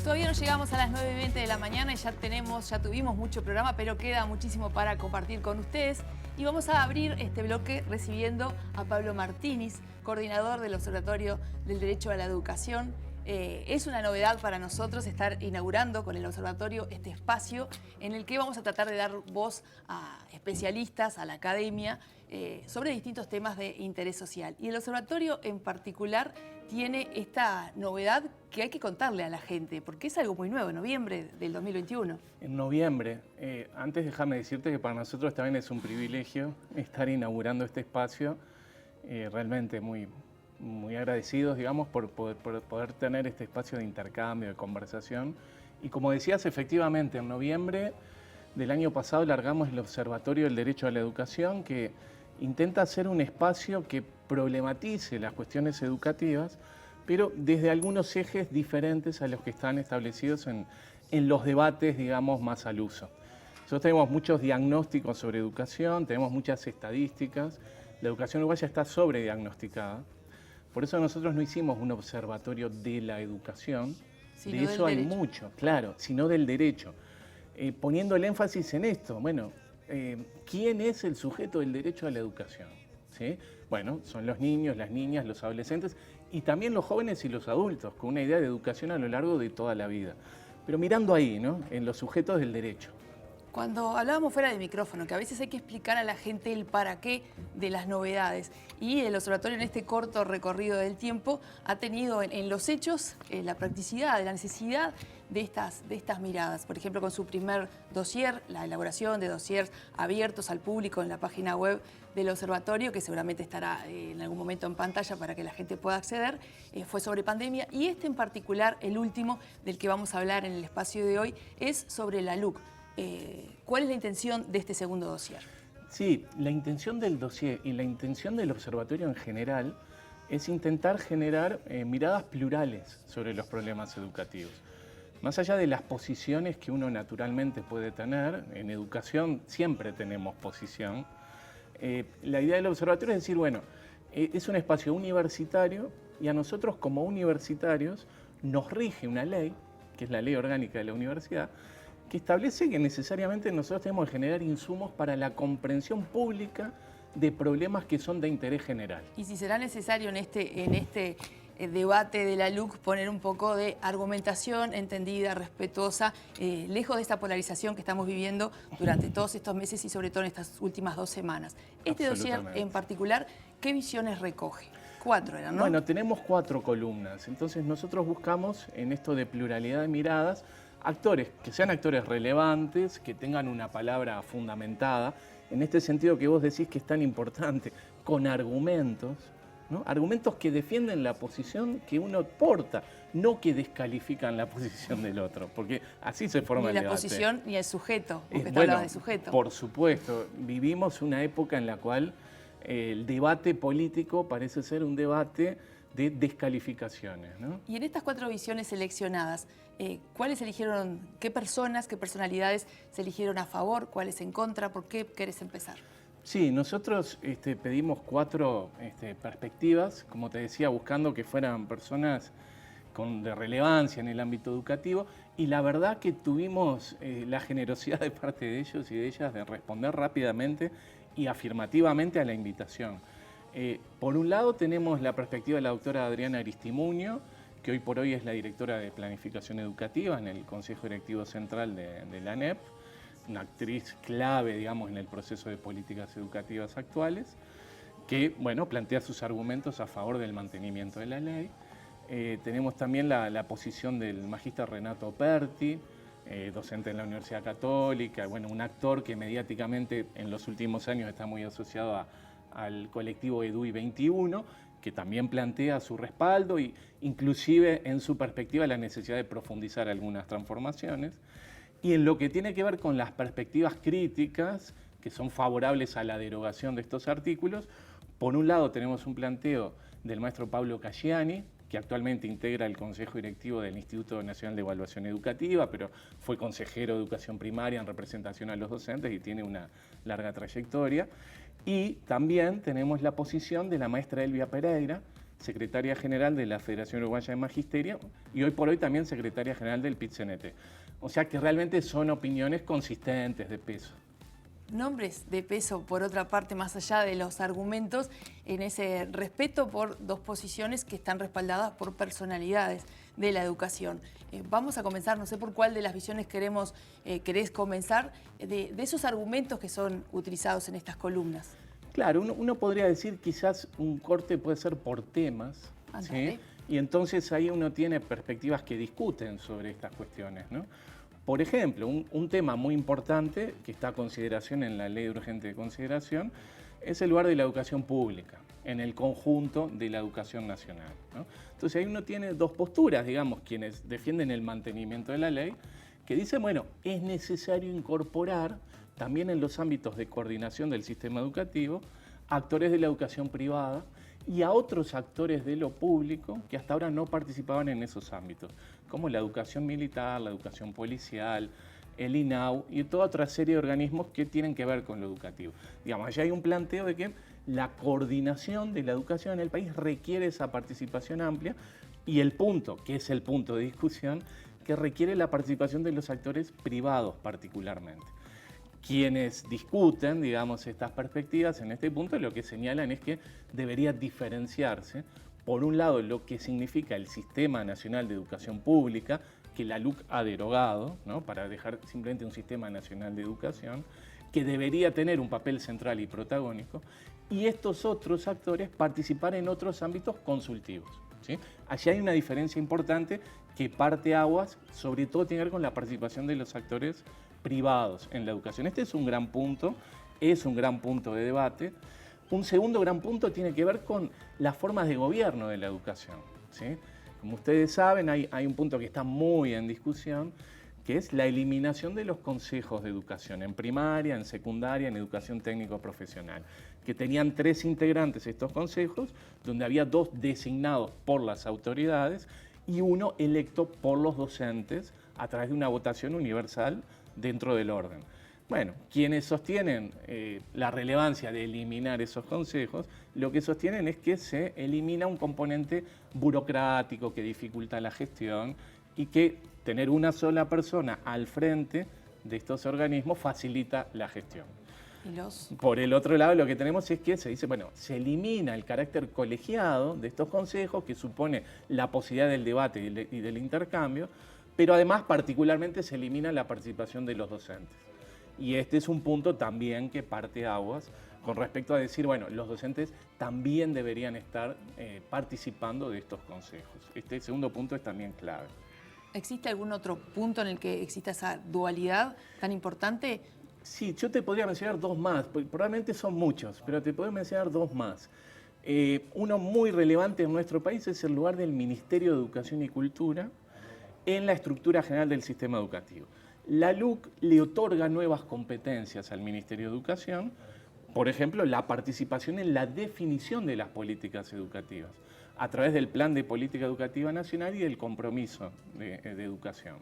Todavía no llegamos a las 9:20 de la mañana y ya tuvimos mucho programa, pero queda muchísimo para compartir con ustedes. Y vamos a abrir este bloque recibiendo a Pablo Martínez, coordinador del Observatorio del Derecho a la Educación. Es una novedad para nosotros estar inaugurando con el observatorio este espacio en el que vamos a tratar de dar voz a especialistas, a la academia, sobre distintos temas de interés social. Y el observatorio en particular tiene esta novedad que hay que contarle a la gente, porque es algo muy nuevo, en noviembre del 2021. En noviembre. Antes déjame decirte que para nosotros también es un privilegio estar inaugurando este espacio, realmente muy agradecidos, digamos, por poder tener este espacio de intercambio, de conversación. Y como decías, efectivamente, en noviembre del año pasado largamos el Observatorio del Derecho a la Educación, que intenta hacer un espacio que problematice las cuestiones educativas, pero desde algunos ejes diferentes a los que están establecidos en los debates, digamos, más al uso. Nosotros tenemos muchos diagnósticos sobre educación, tenemos muchas estadísticas. La educación uruguaya está sobrediagnosticada. Por eso nosotros no hicimos un observatorio de la educación, de eso hay mucho, claro, sino del derecho. Poniendo el énfasis en esto, bueno, ¿quién es el sujeto del derecho a la educación? ¿Sí? Bueno, son los niños, las niñas, los adolescentes y también los jóvenes y los adultos, con una idea de educación a lo largo de toda la vida. Pero mirando ahí, ¿no?, en los sujetos del derecho. Cuando hablábamos fuera de micrófono, que a veces hay que explicar a la gente el para qué de las novedades, y el observatorio en este corto recorrido del tiempo ha tenido en los hechos la practicidad, la necesidad de estas miradas. Por ejemplo, con su primer dossier, la elaboración de dossiers abiertos al público en la página web del observatorio, que seguramente estará en algún momento en pantalla para que la gente pueda acceder, fue sobre pandemia, y este en particular, el último del que vamos a hablar en el espacio de hoy, es sobre la LUC. ¿Cuál es la intención de este segundo dossier? Sí, la intención del dossier y la intención del observatorio en general es intentar generar miradas plurales sobre los problemas educativos. Más allá de las posiciones que uno naturalmente puede tener, en educación siempre tenemos posición, la idea del observatorio es decir, bueno, es un espacio universitario y a nosotros como universitarios nos rige una ley, que es la Ley Orgánica de la Universidad, que establece que necesariamente nosotros tenemos que generar insumos para la comprensión pública de problemas que son de interés general. Y si será necesario en este debate de la LUC poner un poco de argumentación entendida, respetuosa, lejos de esta polarización que estamos viviendo durante todos estos meses y sobre todo en estas últimas 2 semanas. Este dossier en particular, ¿qué visiones recoge? 4 eran, ¿no? Bueno, tenemos 4 columnas. Entonces nosotros buscamos en esto de pluralidad de miradas actores que sean actores relevantes, que tengan una palabra fundamentada, en este sentido que vos decís que es tan importante, con argumentos, ¿no? Argumentos que defienden la posición que uno porta, no que descalifican la posición del otro, porque así se forma el debate. Ni la posición ni el sujeto, porque Bueno, hablabas de sujeto. por supuesto, vivimos una época en la cual el debate político parece ser un debate de descalificaciones, ¿no? Y en estas 4 visiones seleccionadas, ¿cuáles eligieron, qué personas, qué personalidades se eligieron a favor, cuáles en contra? ¿Por qué querés empezar? Sí, nosotros pedimos 4 perspectivas, como te decía, buscando que fueran personas de relevancia en el ámbito educativo, y la verdad que tuvimos la generosidad de parte de ellos y de ellas de responder rápidamente y afirmativamente a la invitación. Por un lado tenemos la perspectiva de la doctora Adriana Aristimuño, que hoy por hoy es la directora de Planificación Educativa en el Consejo Directivo Central de la ANEP, una actriz clave, digamos, en el proceso de políticas educativas actuales, que, bueno, plantea sus argumentos a favor del mantenimiento de la ley. Tenemos también la posición del magíster Renato Perti, docente en la Universidad Católica, bueno, un actor que mediáticamente en los últimos años está muy asociado al colectivo EDUI 21, que también plantea su respaldo e inclusive en su perspectiva la necesidad de profundizar algunas transformaciones. Y en lo que tiene que ver con las perspectivas críticas, que son favorables a la derogación de estos artículos, por un lado tenemos un planteo del maestro Pablo Caggiani, que actualmente integra el Consejo Directivo del Instituto Nacional de Evaluación Educativa, pero fue consejero de Educación Primaria en representación a los docentes y tiene una larga trayectoria. Y también tenemos la posición de la maestra Elvia Pereira, secretaria general de la Federación Uruguaya de Magisterio y hoy por hoy también secretaria general del PIT-CNT. O sea que realmente son opiniones consistentes, de peso. Nombres de peso, por otra parte, más allá de los argumentos, en ese respeto por 2 posiciones que están respaldadas por personalidades de la educación. Vamos a comenzar, no sé por cuál de las visiones querés comenzar, de esos argumentos que son utilizados en estas columnas. Claro, uno podría decir quizás un corte puede ser por temas, ¿sí? Y entonces ahí uno tiene perspectivas que discuten sobre estas cuestiones, ¿no? Por ejemplo, un tema muy importante que está a consideración en la Ley de Urgente Consideración es el lugar de la educación pública en el conjunto de la educación nacional, ¿no? Entonces ahí uno tiene 2 posturas, digamos, quienes defienden el mantenimiento de la ley, que dicen, bueno, es necesario incorporar también en los ámbitos de coordinación del sistema educativo actores de la educación privada y a otros actores de lo público que hasta ahora no participaban en esos ámbitos, como la educación militar, la educación policial, el INAU y toda otra serie de organismos que tienen que ver con lo educativo. Digamos, allá hay un planteo de que la coordinación de la educación en el país requiere esa participación amplia y el punto, que es el punto de discusión, que requiere la participación de los actores privados particularmente. Quienes discuten, digamos, estas perspectivas en este punto lo que señalan es que debería diferenciarse, por un lado, lo que significa el Sistema Nacional de Educación Pública, que la LUC ha derogado, ¿no?, para dejar simplemente un Sistema Nacional de Educación, que debería tener un papel central y protagónico, y estos otros actores participar en otros ámbitos consultivos, ¿sí? Allí hay una diferencia importante que parte aguas, sobre todo tiene que ver con la participación de los actores privados en la educación. Este es un gran punto de debate. Un segundo gran punto tiene que ver con las formas de gobierno de la educación, ¿sí? Como ustedes saben, hay un punto que está muy en discusión, que es la eliminación de los consejos de educación en primaria, en secundaria, en educación técnico-profesional, que tenían 3 integrantes estos consejos, donde había 2 designados por las autoridades y 1 electo por los docentes a través de una votación universal dentro del orden. Bueno, quienes sostienen la relevancia de eliminar esos consejos, lo que sostienen es que se elimina un componente burocrático que dificulta la gestión y que tener una sola persona al frente de estos organismos facilita la gestión. Por el otro lado, lo que tenemos es que se dice, bueno, se elimina el carácter colegiado de estos consejos, que supone la posibilidad del debate y del intercambio, pero además particularmente se elimina la participación de los docentes. Y este es un punto también que parte aguas con respecto a decir, bueno, los docentes también deberían estar participando de estos consejos. Este segundo punto es también clave. ¿Existe algún otro punto en el que exista esa dualidad tan importante? Sí, yo te podría mencionar dos más, probablemente son muchos, pero te puedo mencionar dos más. Uno muy relevante en nuestro país es el lugar del Ministerio de Educación y Cultura en la estructura general del sistema educativo. La LUC le otorga nuevas competencias al Ministerio de Educación, por ejemplo, la participación en la definición de las políticas educativas, a través del Plan de Política Educativa Nacional y del Compromiso de Educación.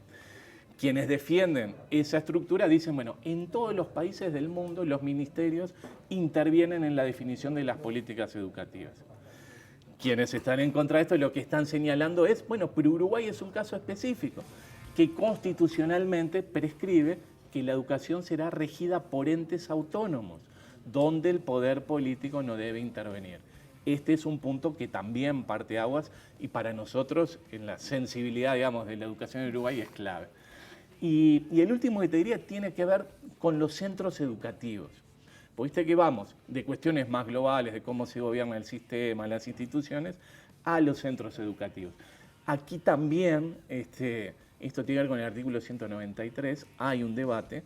Quienes defienden esa estructura dicen, bueno, en todos los países del mundo los ministerios intervienen en la definición de las políticas educativas. Quienes están en contra de esto lo que están señalando es, bueno, pero Uruguay es un caso específico, que constitucionalmente prescribe que la educación será regida por entes autónomos, donde el poder político no debe intervenir. Este es un punto que también parte aguas y para nosotros en la sensibilidad, digamos, de la educación en Uruguay es clave. Y el último que te diría tiene que ver con los centros educativos. Porque viste que vamos de cuestiones más globales, de cómo se gobierna el sistema, las instituciones, a los centros educativos. Aquí también, esto tiene que ver con el artículo 193, hay un debate,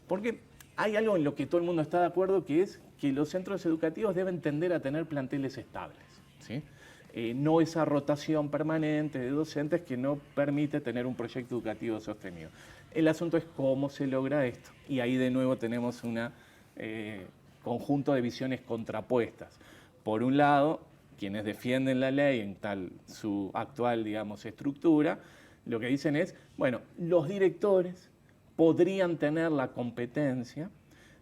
porque hay algo en lo que todo el mundo está de acuerdo, que es que los centros educativos deben tender a tener planteles estables, ¿sí? No esa rotación permanente de docentes que no permite tener un proyecto educativo sostenido. El asunto es cómo se logra esto. Y ahí de nuevo tenemos un conjunto de visiones contrapuestas. Por un lado, quienes defienden la ley en su actual, digamos, estructura, lo que dicen es, bueno, los directores podrían tener la competencia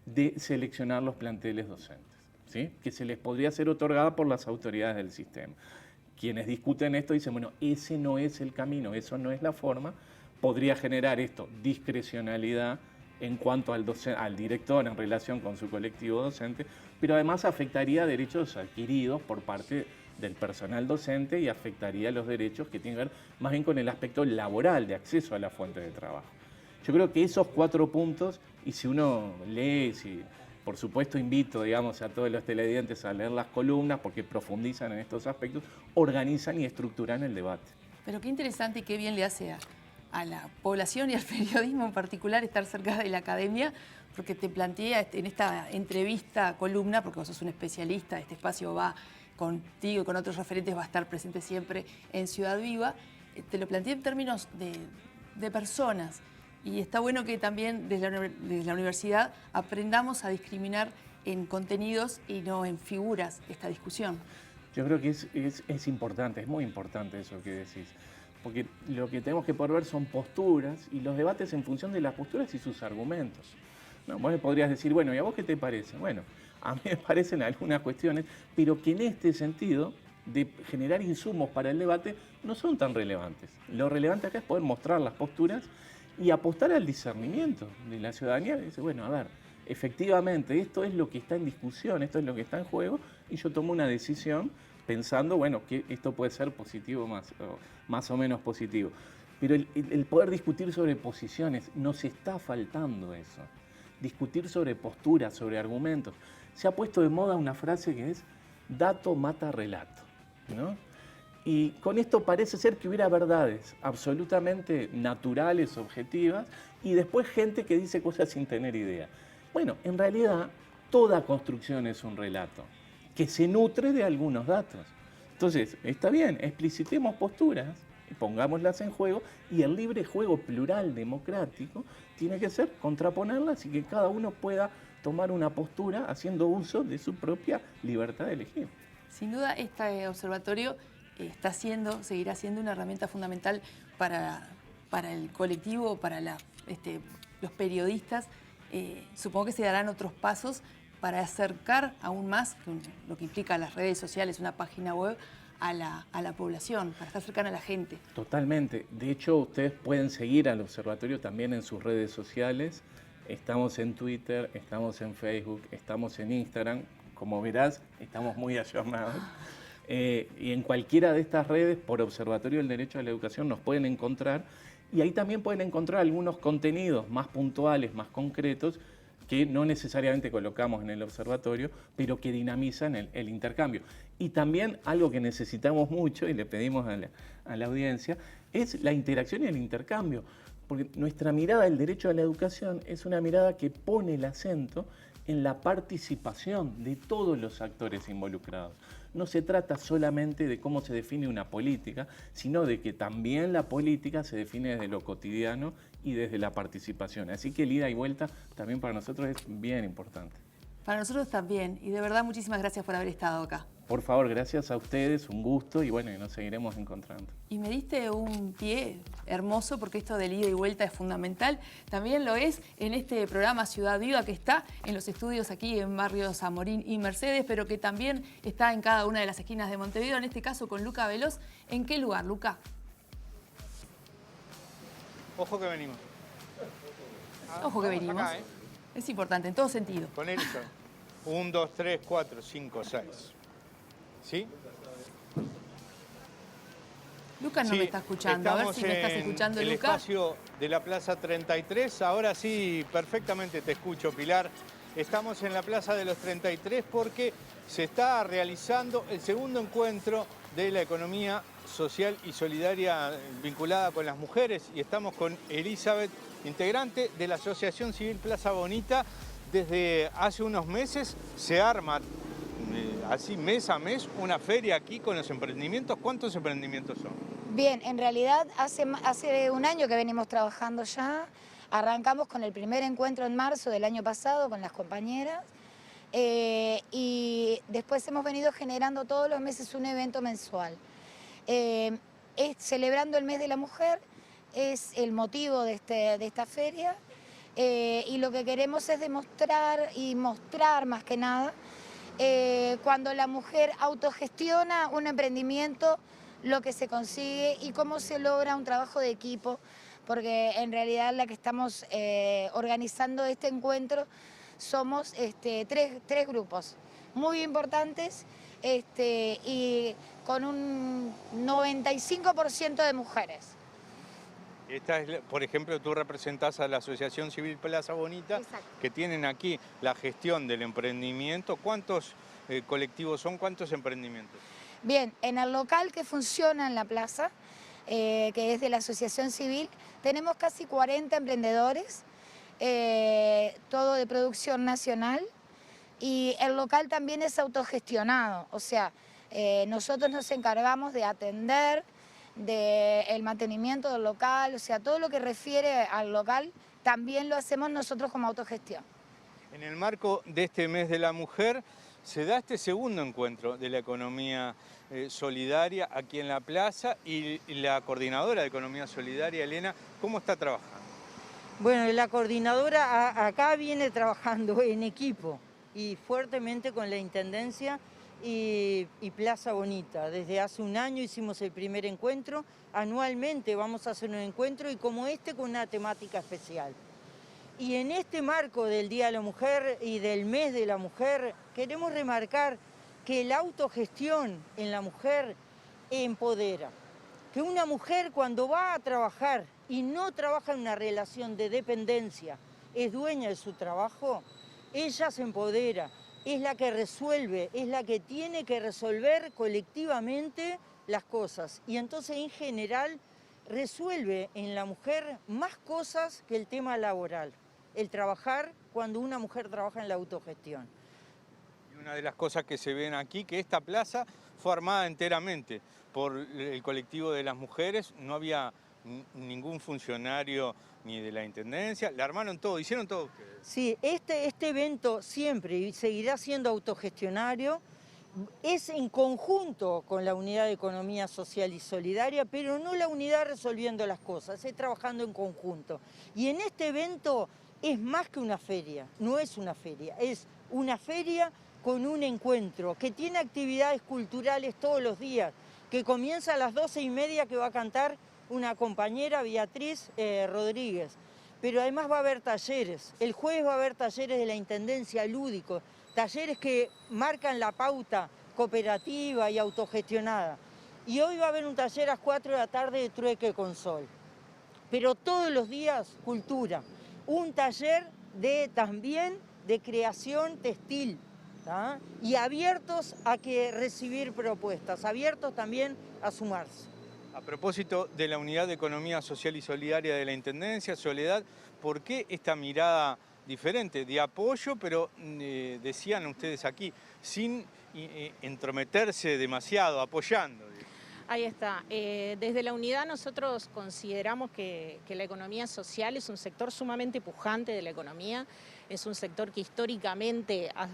de seleccionar los planteles docentes, ¿sí? Que se les podría ser otorgada por las autoridades del sistema. Quienes discuten esto dicen, bueno, ese no es el camino, eso no es la forma, podría generar esto discrecionalidad en cuanto al director en relación con su colectivo docente, pero además afectaría derechos adquiridos por parte del personal docente y afectaría los derechos que tienen que ver más bien con el aspecto laboral de acceso a la fuente de trabajo. Yo creo que esos 4 puntos, y si uno lee, por supuesto invito, digamos, a todos los televidentes a leer las columnas porque profundizan en estos aspectos, organizan y estructuran el debate. Pero qué interesante y qué bien le hace a la población y al periodismo en particular estar cerca de la academia, porque te planteé en esta entrevista, columna, porque vos sos un especialista, este espacio va contigo y con otros referentes, va a estar presente siempre en Ciudad Viva, te lo planteé en términos de personas. Y está bueno que también desde la universidad aprendamos a discriminar en contenidos y no en figuras esta discusión. Yo creo que es importante, es muy importante eso que decís, porque lo que tenemos que poder ver son posturas y los debates en función de las posturas y sus argumentos. No, vos le podrías decir, bueno, ¿y a vos qué te parece? Bueno, a mí me parecen algunas cuestiones, pero que en este sentido de generar insumos para el debate no son tan relevantes. Lo relevante acá es poder mostrar las posturas y apostar al discernimiento de la ciudadanía, que dice, bueno, a ver, efectivamente, esto es lo que está en discusión, esto es lo que está en juego, y yo tomo una decisión pensando, bueno, que esto puede ser positivo más o menos positivo. Pero el poder discutir sobre posiciones, nos está faltando eso. Discutir sobre posturas, sobre argumentos. Se ha puesto de moda una frase que es, dato mata relato, ¿no? Y con esto parece ser que hubiera verdades absolutamente naturales, objetivas, y después gente que dice cosas sin tener idea. Bueno, en realidad, toda construcción es un relato, que se nutre de algunos datos. Entonces, está bien, explicitemos posturas, pongámoslas en juego, y el libre juego plural democrático tiene que ser contraponerlas y que cada uno pueda tomar una postura haciendo uso de su propia libertad de elegir. Sin duda, este observatorio seguirá siendo una herramienta fundamental para el colectivo, para los periodistas. Supongo que se darán otros pasos para acercar aún más, lo que implica las redes sociales, una página web, a la población, para estar cercana a la gente. Totalmente. De hecho, ustedes pueden seguir al observatorio también en sus redes sociales. Estamos en Twitter, estamos en Facebook, estamos en Instagram. Como verás, estamos muy ayornados. Y en cualquiera de estas redes, por Observatorio del Derecho a la Educación, nos pueden encontrar. Y ahí también pueden encontrar algunos contenidos más puntuales, más concretos, que no necesariamente colocamos en el observatorio, pero que dinamizan el intercambio. Y también algo que necesitamos mucho, y le pedimos a la audiencia, es la interacción y el intercambio. Porque nuestra mirada del derecho a la educación es una mirada que pone el acento en la participación de todos los actores involucrados. No se trata solamente de cómo se define una política, sino de que también la política se define desde lo cotidiano y desde la participación. Así que el ida y vuelta también para nosotros es bien importante. Para nosotros también, y de verdad muchísimas gracias por haber estado acá. Por favor, gracias a ustedes, un gusto y bueno, nos seguiremos encontrando. Y me diste un pie hermoso porque esto del ida y vuelta es fundamental. También lo es en este programa Ciudad Viva que está en los estudios aquí en Barrio Zamorín y Mercedes, pero que también está en cada una de las esquinas de Montevideo, en este caso con Luca Veloz. ¿En qué lugar, Luca? Ojo que venimos. Ojo que venimos. Acá, ¿eh? Es importante, en todo sentido. Con Erika. 1, 2, 3, 4, 5, 6. ¿Sí? Lucas no me está escuchando. A ver si me estás escuchando, el Lucas. espacio de la Plaza 33. Ahora sí, perfectamente te escucho, Pilar. Estamos en la Plaza de los 33 porque se está realizando el segundo encuentro de la economía social y solidaria vinculada con las mujeres. Y estamos con Elizabeth, integrante de la Asociación Civil Plaza Bonita. Desde hace unos meses se arma así mes a mes una feria aquí con los emprendimientos. ¿Cuántos emprendimientos son? Bien, en realidad hace un año que venimos trabajando ya. Arrancamos con el primer encuentro en marzo del año pasado con las compañeras y después hemos venido generando todos los meses un evento mensual. Celebrando el mes de la mujer es el motivo de esta feria y lo que queremos es demostrar y mostrar más que nada cuando la mujer autogestiona un emprendimiento, lo que se consigue y cómo se logra un trabajo de equipo, porque en realidad la que estamos organizando este encuentro somos tres grupos muy importantes y con un 95% de mujeres. Esta es, por ejemplo, tú representás a la Asociación Civil Plaza Bonita. Exacto. Que tienen aquí la gestión del emprendimiento. ¿Cuántos colectivos son? ¿Cuántos emprendimientos? Bien, en el local que funciona en la plaza, que es de la Asociación Civil, tenemos casi 40 emprendedores, todo de producción nacional, y el local también es autogestionado, o sea, nosotros nos encargamos de atender, del mantenimiento del local, o sea, todo lo que refiere al local también lo hacemos nosotros como autogestión. En el marco de este mes de la mujer se da este segundo encuentro de la economía solidaria aquí en la plaza y la coordinadora de economía solidaria, Elena, ¿cómo está trabajando? Bueno, la coordinadora acá viene trabajando en equipo y fuertemente con la Intendencia y Plaza Bonita. Desde hace un año hicimos el primer encuentro, anualmente vamos a hacer un encuentro y como este con una temática especial. Y en este marco del Día de la Mujer y del Mes de la Mujer, queremos remarcar que la autogestión en la mujer empodera. Que una mujer cuando va a trabajar y no trabaja en una relación de dependencia, es dueña de su trabajo, ella se empodera. Es la que resuelve, es la que tiene que resolver colectivamente las cosas. Y entonces, en general, resuelve en la mujer más cosas que el tema laboral. El trabajar cuando una mujer trabaja en la autogestión. Y una de las cosas que se ven aquí, que esta plaza fue armada enteramente por el colectivo de las mujeres. No había ningún funcionario ni de la Intendencia, la armaron todo, hicieron todo ustedes. Sí, este evento siempre y seguirá siendo autogestionario, es en conjunto con la Unidad de Economía Social y Solidaria, pero no la unidad resolviendo las cosas, es trabajando en conjunto. Y en este evento es más que una feria, no es una feria, es una feria con un encuentro que tiene actividades culturales todos los días, que comienza a las 12:30 que va a cantar una compañera, Beatriz Rodríguez, pero además va a haber talleres. El jueves va a haber talleres de la Intendencia lúdicos, talleres que marcan la pauta cooperativa y autogestionada. Y hoy va a haber un taller a las 4 de la tarde de trueque con sol. Pero todos los días, cultura. Un taller también de creación textil, ¿tá? Y abiertos a recibir propuestas, abiertos también a sumarse. A propósito de la Unidad de Economía Social y Solidaria de la Intendencia, Soledad, ¿por qué esta mirada diferente de apoyo, pero decían ustedes aquí, sin entrometerse demasiado, apoyando? Ahí está. Desde la unidad nosotros consideramos que la economía social es un sector sumamente pujante de la economía, es un sector que históricamente ha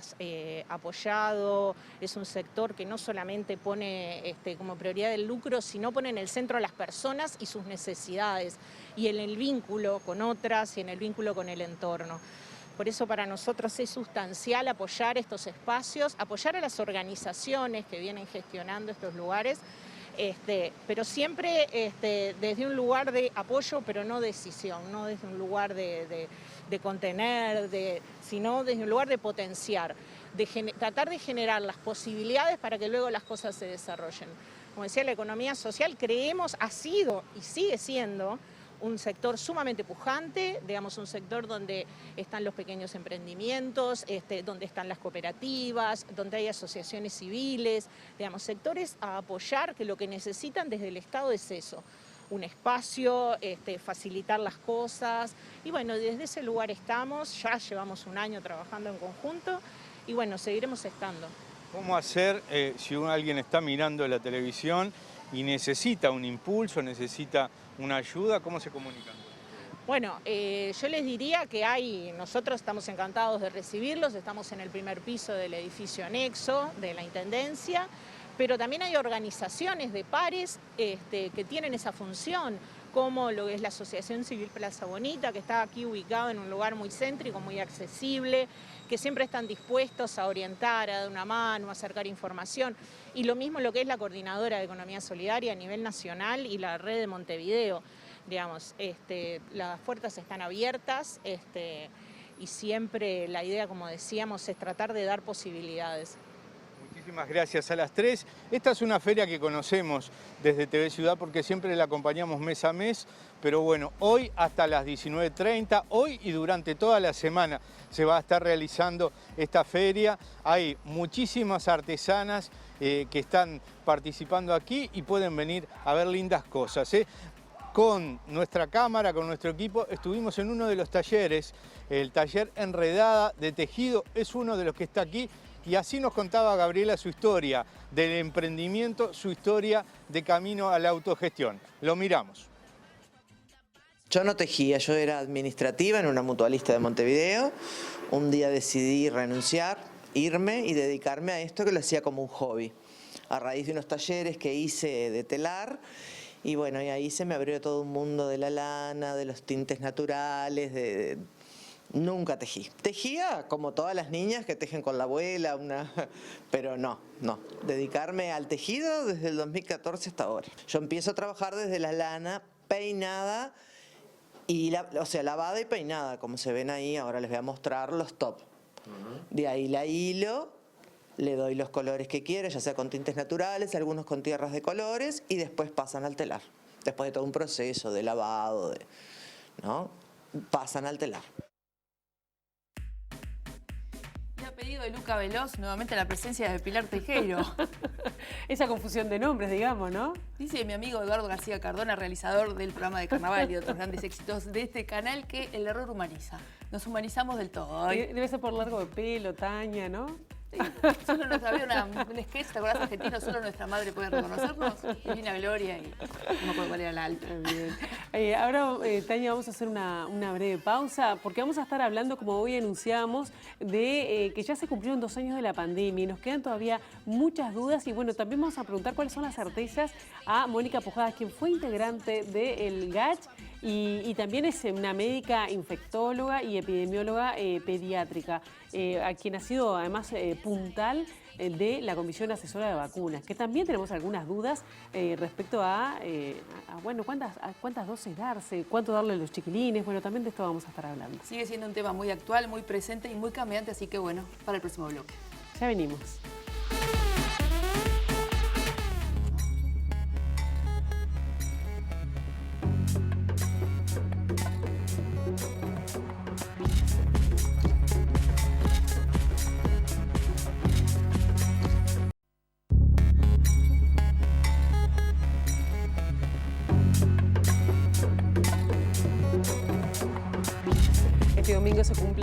apoyado, es un sector que no solamente pone como prioridad el lucro, sino pone en el centro a las personas y sus necesidades, y en el vínculo con otras y en el vínculo con el entorno. Por eso para nosotros es sustancial apoyar estos espacios, apoyar a las organizaciones que vienen gestionando estos lugares, pero siempre desde un lugar de apoyo, pero no decisión, no desde un lugar de contener, sino desde un lugar de potenciar, tratar de generar las posibilidades para que luego las cosas se desarrollen. Como decía, la economía social, creemos, ha sido y sigue siendo un sector sumamente pujante, digamos, un sector donde están los pequeños emprendimientos, donde están las cooperativas, donde hay asociaciones civiles, digamos, sectores a apoyar que lo que necesitan desde el Estado es eso, un espacio, facilitar las cosas, y bueno, desde ese lugar estamos, ya llevamos un año trabajando en conjunto, y bueno, seguiremos estando. ¿Cómo hacer si alguien está mirando la televisión y necesita un impulso, necesita una ayuda? ¿Cómo se comunican? Bueno, yo les diría que nosotros estamos encantados de recibirlos, estamos en el primer piso del edificio anexo de la Intendencia, pero también hay organizaciones de pares que tienen esa función, como lo que es la Asociación Civil Plaza Bonita, que está aquí ubicado en un lugar muy céntrico, muy accesible, que siempre están dispuestos a orientar, a dar una mano, a acercar información. Y lo mismo lo que es la Coordinadora de Economía Solidaria a nivel nacional y la Red de Montevideo. Digamos, las puertas están abiertas y siempre la idea, como decíamos, es tratar de dar posibilidades. Muchísimas gracias a las tres. Esta es una feria que conocemos desde TV Ciudad porque siempre la acompañamos mes a mes, pero bueno, hoy hasta las 19:30, hoy y durante toda la semana se va a estar realizando esta feria. Hay muchísimas artesanas que están participando aquí y pueden venir a ver lindas cosas. Con nuestra cámara, con nuestro equipo, estuvimos en uno de los talleres, el taller Enredada de Tejido, es uno de los que está aquí. Y así nos contaba Gabriela su historia del emprendimiento, su historia de camino a la autogestión. Lo miramos. Yo no tejía, yo era administrativa en una mutualista de Montevideo. Un día decidí renunciar, irme y dedicarme a esto que lo hacía como un hobby. A raíz de unos talleres que hice de telar, y bueno, y ahí se me abrió todo un mundo de la lana, de los tintes naturales, Nunca tejí. Tejía como todas las niñas que tejen con la abuela, pero no. Dedicarme al tejido desde el 2014 hasta ahora. Yo empiezo a trabajar desde la lana peinada, lavada y peinada, como se ven ahí. Ahora les voy a mostrar los top. De ahí la hilo, le doy los colores que quiero, ya sea con tintes naturales, algunos con tierras de colores, y después pasan al telar. Después de todo un proceso de lavado, pasan al telar. Pedido de Luca Veloz, nuevamente la presencia de Pilar Tejero. Esa confusión de nombres, digamos, ¿no? Dice mi amigo Eduardo García Cardona, realizador del programa de Carnaval y otros grandes éxitos de este canal, que el error humaniza. Nos humanizamos del todo. Debe ser por largo de pelo, Tania, ¿no? Sí. Solo había un sketch, ¿te acordás, argentino? Solo nuestra madre puede reconocernos. Divina Gloria y no me acuerdo cuál era la alta. Ahora, Tania, vamos a hacer una breve pausa porque vamos a estar hablando, como hoy anunciamos, de que ya se cumplieron 2 años de la pandemia y nos quedan todavía muchas dudas. Y bueno, también vamos a preguntar cuáles son las certezas a Mónica Pujadas, quien fue integrante del GACH y también es una médica infectóloga y epidemióloga pediátrica, a quien ha sido además puntal de la Comisión Asesora de Vacunas, que también tenemos algunas dudas respecto a cuántas dosis darse, cuánto darle a los chiquilines. Bueno, también de esto vamos a estar hablando. Sigue siendo un tema muy actual, muy presente y muy cambiante, así que bueno, para el próximo bloque. Ya venimos.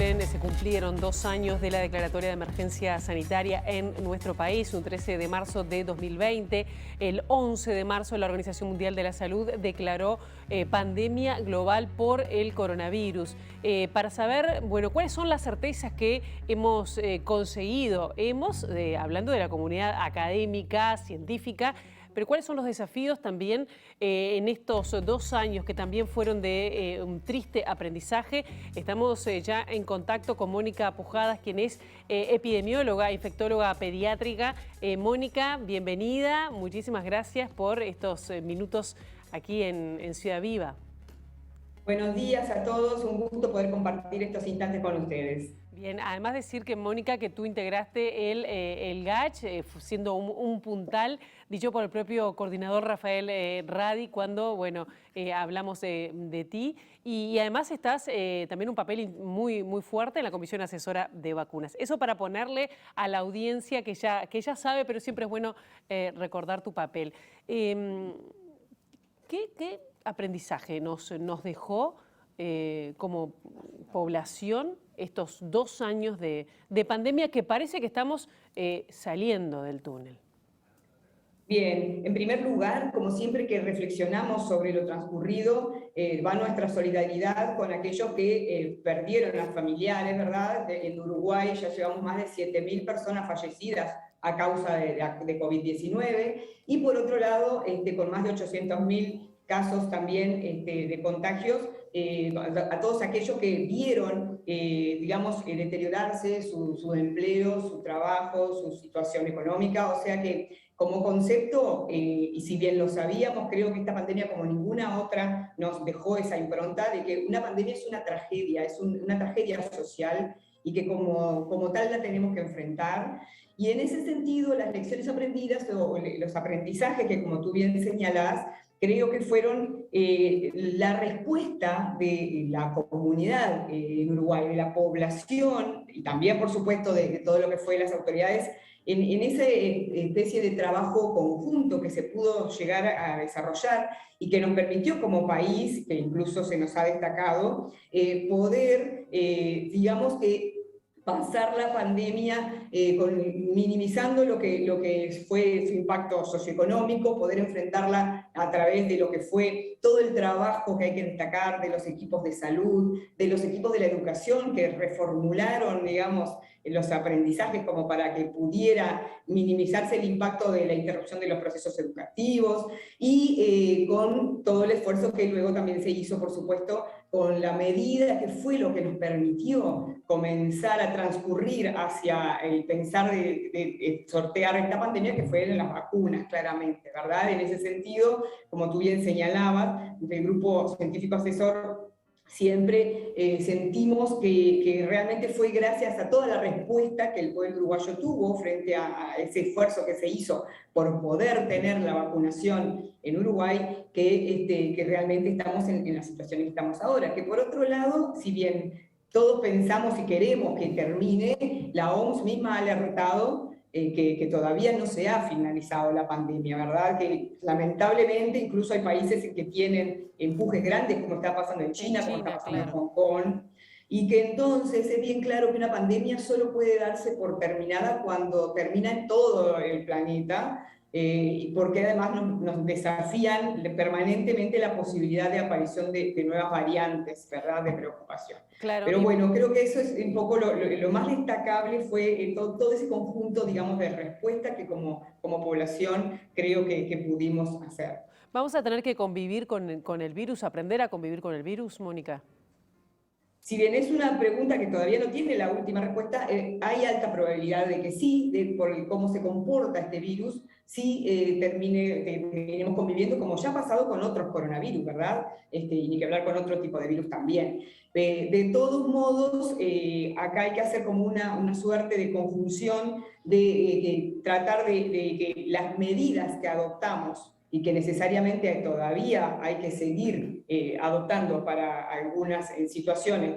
se cumplieron 2 años de la declaratoria de emergencia sanitaria en nuestro país, un 13 de marzo de 2020. El 11 de marzo la Organización Mundial de la Salud declaró pandemia global por el coronavirus. Para saber, bueno, cuáles son las certezas que hemos conseguido, hablando de la comunidad académica, científica, pero ¿cuáles son los desafíos también en estos 2 años que también fueron de un triste aprendizaje? Estamos ya en contacto con Mónica Pujadas, quien es epidemióloga, infectóloga pediátrica. Mónica, bienvenida. Muchísimas gracias por estos minutos aquí en Ciudad Viva. Buenos días a todos, un gusto poder compartir estos instantes con ustedes. Bien, además decir que, Mónica, que tú integraste el GACH, siendo un puntal, dicho por el propio coordinador Rafael Radi, cuando, bueno, hablamos de ti. Y además estás también un papel muy fuerte en la Comisión Asesora de Vacunas. Eso para ponerle a la audiencia que ya sabe, pero siempre es bueno recordar tu papel. ¿Qué aprendizaje nos dejó como población estos 2 años de pandemia que parece que estamos saliendo del túnel? Bien, en primer lugar, como siempre que reflexionamos sobre lo transcurrido, va nuestra solidaridad con aquellos que perdieron a familiares, ¿verdad? En Uruguay ya llevamos más de 7.000 personas fallecidas a causa de COVID-19 y por otro lado, con más de 800.000 casos también de contagios, a todos aquellos que vieron, digamos, deteriorarse su empleo, su trabajo, su situación económica. O sea que como concepto, y si bien lo sabíamos, creo que esta pandemia como ninguna otra nos dejó esa impronta de que una pandemia es una tragedia social y que como tal la tenemos que enfrentar. Y en ese sentido, las lecciones aprendidas o los aprendizajes que, como tú bien señalás, creo que fueron la respuesta de la comunidad en Uruguay, de la población, y también, por supuesto, de todo lo que fue las autoridades, en esa especie de trabajo conjunto que se pudo llegar a desarrollar y que nos permitió como país, que incluso se nos ha destacado, poder, digamos que, pasar la pandemia minimizando lo que fue su impacto socioeconómico, poder enfrentarla a través de lo que fue todo el trabajo que hay que destacar de los equipos de salud, de los equipos de la educación que reformularon, digamos, los aprendizajes como para que pudiera minimizarse el impacto de la interrupción de los procesos educativos y con todo el esfuerzo que luego también se hizo, por supuesto, con la medida que fue lo que nos permitió comenzar a transcurrir hacia el pensar de sortear esta pandemia, que fueron las vacunas, claramente, ¿verdad? En ese sentido, como tú bien señalabas, del Grupo Científico Asesor, siempre sentimos que realmente fue gracias a toda la respuesta que el pueblo uruguayo tuvo frente a ese esfuerzo que se hizo por poder tener la vacunación en Uruguay, que realmente estamos en la situación en que estamos ahora. Que por otro lado, si bien todos pensamos y queremos que termine, la OMS misma ha alertado que todavía no se ha finalizado la pandemia, ¿verdad? Que lamentablemente incluso hay países que tienen empujes grandes, como está pasando en China, como está pasando en Hong Kong, y que entonces es bien claro que una pandemia solo puede darse por terminada cuando termina en todo el planeta, porque además nos desafían permanentemente la posibilidad de aparición de nuevas variantes, ¿verdad?, de preocupación. Claro, pero bueno, creo que eso es un poco lo más destacable, fue todo ese conjunto, digamos, de respuesta que como población creo que pudimos hacer. ¿Vamos a tener que convivir con el virus, aprender a convivir con el virus, Mónica? Si bien es una pregunta que todavía no tiene la última respuesta, hay alta probabilidad de que sí, por cómo se comporta este virus, sí terminemos conviviendo, como ya ha pasado con otros coronavirus, ¿verdad? Y ni que hablar con otro tipo de virus también. De todos modos, acá hay que hacer como una suerte de conjunción de tratar de que las medidas que adoptamos y que necesariamente todavía hay que seguir adoptando para algunas situaciones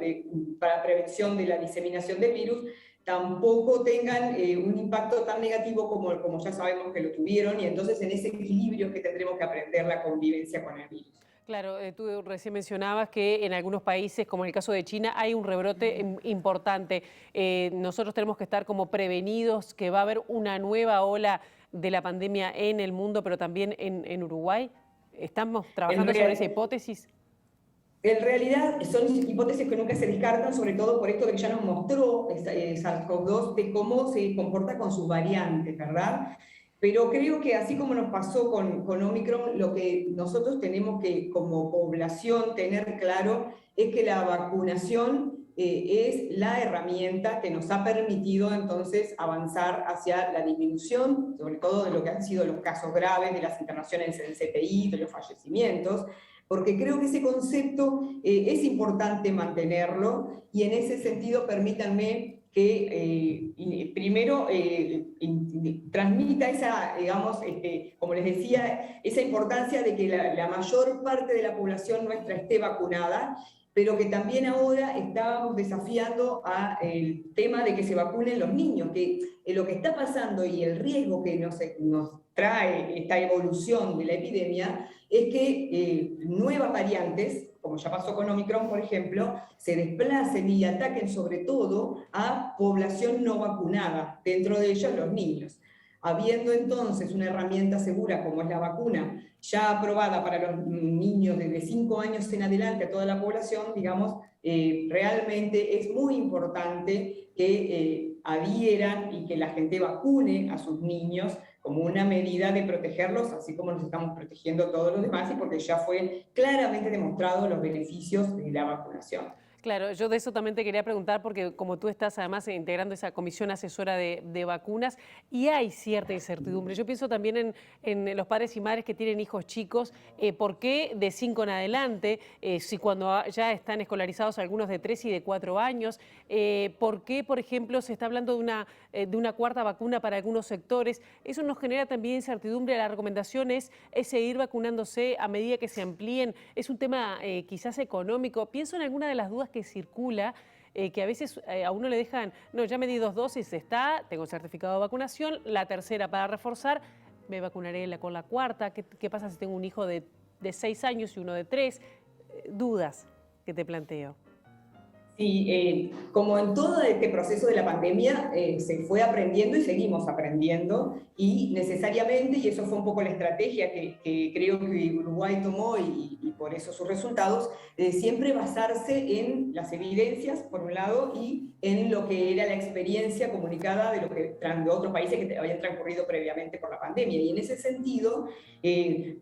para prevención de la diseminación del virus, tampoco tengan un impacto tan negativo como ya sabemos que lo tuvieron, y entonces en ese equilibrio que tendremos que aprender la convivencia con el virus. Claro, tú recién mencionabas que en algunos países, como en el caso de China, hay un rebrote importante. Nosotros tenemos que estar como prevenidos que va a haber una nueva ola de la pandemia en el mundo, pero también en Uruguay. ¿Estamos trabajando sobre esa hipótesis? En realidad son hipótesis que nunca se descartan, sobre todo por esto de que ya nos mostró SARS-CoV-2 de cómo se comporta con sus variantes, ¿verdad? Pero creo que así como nos pasó con Omicron, lo que nosotros tenemos que como población tener claro es que la vacunación es la herramienta que nos ha permitido entonces avanzar hacia la disminución, sobre todo de lo que han sido los casos graves, de las internaciones en CTI, de los fallecimientos, porque creo que ese concepto es importante mantenerlo, y en ese sentido permítanme que primero transmita esa, digamos, como les decía, esa importancia de que la mayor parte de la población nuestra esté vacunada, pero que también ahora estábamos desafiando el tema de que se vacunen los niños, que lo que está pasando y el riesgo que nos trae esta evolución de la epidemia es que nuevas variantes, como ya pasó con Omicron, por ejemplo, se desplacen y ataquen sobre todo a población no vacunada, dentro de ellos los niños. Habiendo entonces una herramienta segura como es la vacuna, ya aprobada para los niños desde 5 años en adelante a toda la población, digamos, realmente es muy importante que adhieran y que la gente vacune a sus niños como una medida de protegerlos, así como nos estamos protegiendo todos los demás, y porque ya fue claramente demostrado los beneficios de la vacunación. Claro, yo de eso también te quería preguntar, porque como tú estás además integrando esa comisión asesora de vacunas, y hay cierta incertidumbre. Yo pienso también en los padres y madres que tienen hijos chicos. ¿Por qué de 5 en adelante? Si cuando ya están escolarizados algunos de 3 y de 4 años. ¿Por qué, por ejemplo, se está hablando de una cuarta vacuna para algunos sectores? Eso nos genera también incertidumbre. La recomendación es seguir vacunándose a medida que se amplíen. Es un tema quizás económico. Pienso en alguna de las dudas que circula, que a veces a uno le dejan, no, ya me di 2 dosis, tengo certificado de vacunación, la tercera para reforzar, me vacunaré con la cuarta. ¿Qué pasa si tengo un hijo de 6 años y uno de 3? Dudas que te planteo. Sí, como en todo este proceso de la pandemia, se fue aprendiendo y seguimos aprendiendo, y necesariamente, y eso fue un poco la estrategia que creo que Uruguay tomó y por eso sus resultados, siempre basarse en las evidencias, por un lado, y en lo que era la experiencia comunicada de otros países que habían transcurrido previamente por la pandemia. Y en ese sentido,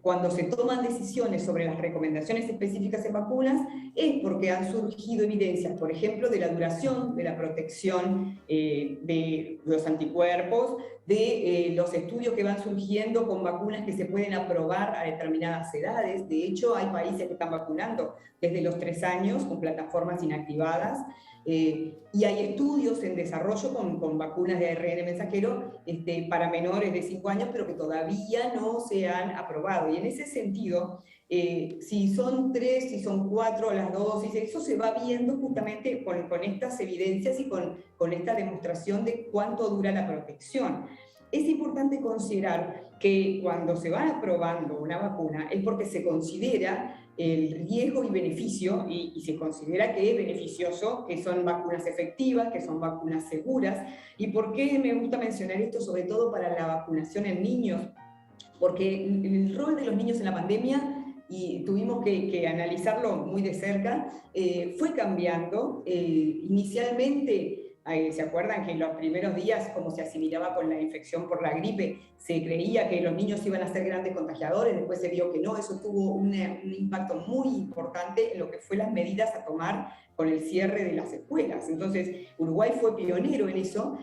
cuando se toman decisiones sobre las recomendaciones específicas en vacunas, es porque han surgido evidencias, por ejemplo, de la duración de la protección de los anticuerpos, de los estudios que van surgiendo con vacunas que se pueden aprobar a determinadas edades. De hecho, hay países que están vacunando desde los 3 años con plataformas inactivadas, y hay estudios en desarrollo con vacunas de ARN mensajero para menores de 5 años, pero que todavía no se han aprobado. Y en ese sentido, si son 3, si son 4 las dosis, eso se va viendo justamente con estas evidencias y con esta demostración de cuánto dura la protección. Es importante considerar que cuando se va aprobando una vacuna es porque se considera el riesgo y beneficio, y se considera que es beneficioso, que son vacunas efectivas, que son vacunas seguras. ¿Y por qué me gusta mencionar esto? Sobre todo para la vacunación en niños, porque el rol de los niños en la pandemia, y tuvimos que analizarlo muy de cerca, fue cambiando. Inicialmente, ¿se acuerdan que en los primeros días, como se asimilaba con la infección por la gripe, se creía que los niños iban a ser grandes contagiadores? Después se vio que no. Eso tuvo un impacto muy importante en lo que fue las medidas a tomar con el cierre de las escuelas. Entonces, Uruguay fue pionero en eso,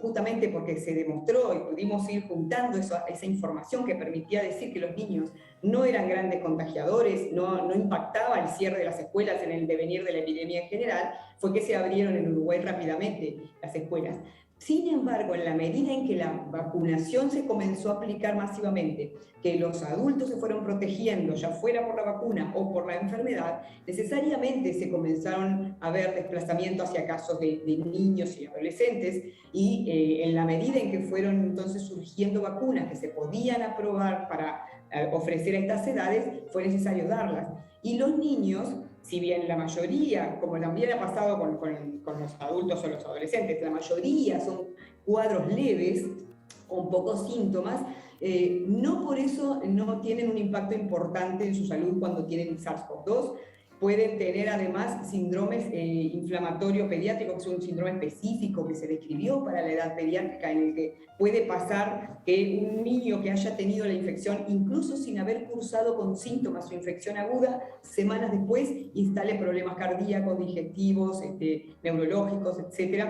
justamente porque se demostró y pudimos ir juntando esa información que permitía decir que los niños no eran grandes contagiadores, no impactaba el cierre de las escuelas en el devenir de la epidemia en general. Fue que se abrieron en Uruguay rápidamente las escuelas. Sin embargo, en la medida en que la vacunación se comenzó a aplicar masivamente, que los adultos se fueron protegiendo, ya fuera por la vacuna o por la enfermedad, necesariamente se comenzaron a ver desplazamientos hacia casos de niños y adolescentes, y en la medida en que fueron entonces surgiendo vacunas que se podían aprobar para ofrecer a estas edades, fue necesario darlas. Y los niños, si bien la mayoría, como también ha pasado con los adultos o los adolescentes, la mayoría son cuadros leves, con pocos síntomas, no por eso no tienen un impacto importante en su salud cuando tienen SARS-CoV-2. Pueden tener además síndromes inflamatorios pediátricos, que es un síndrome específico que se describió para la edad pediátrica, en el que puede pasar que un niño que haya tenido la infección, incluso sin haber cursado con síntomas su infección aguda, semanas después instale problemas cardíacos, digestivos, neurológicos, etc.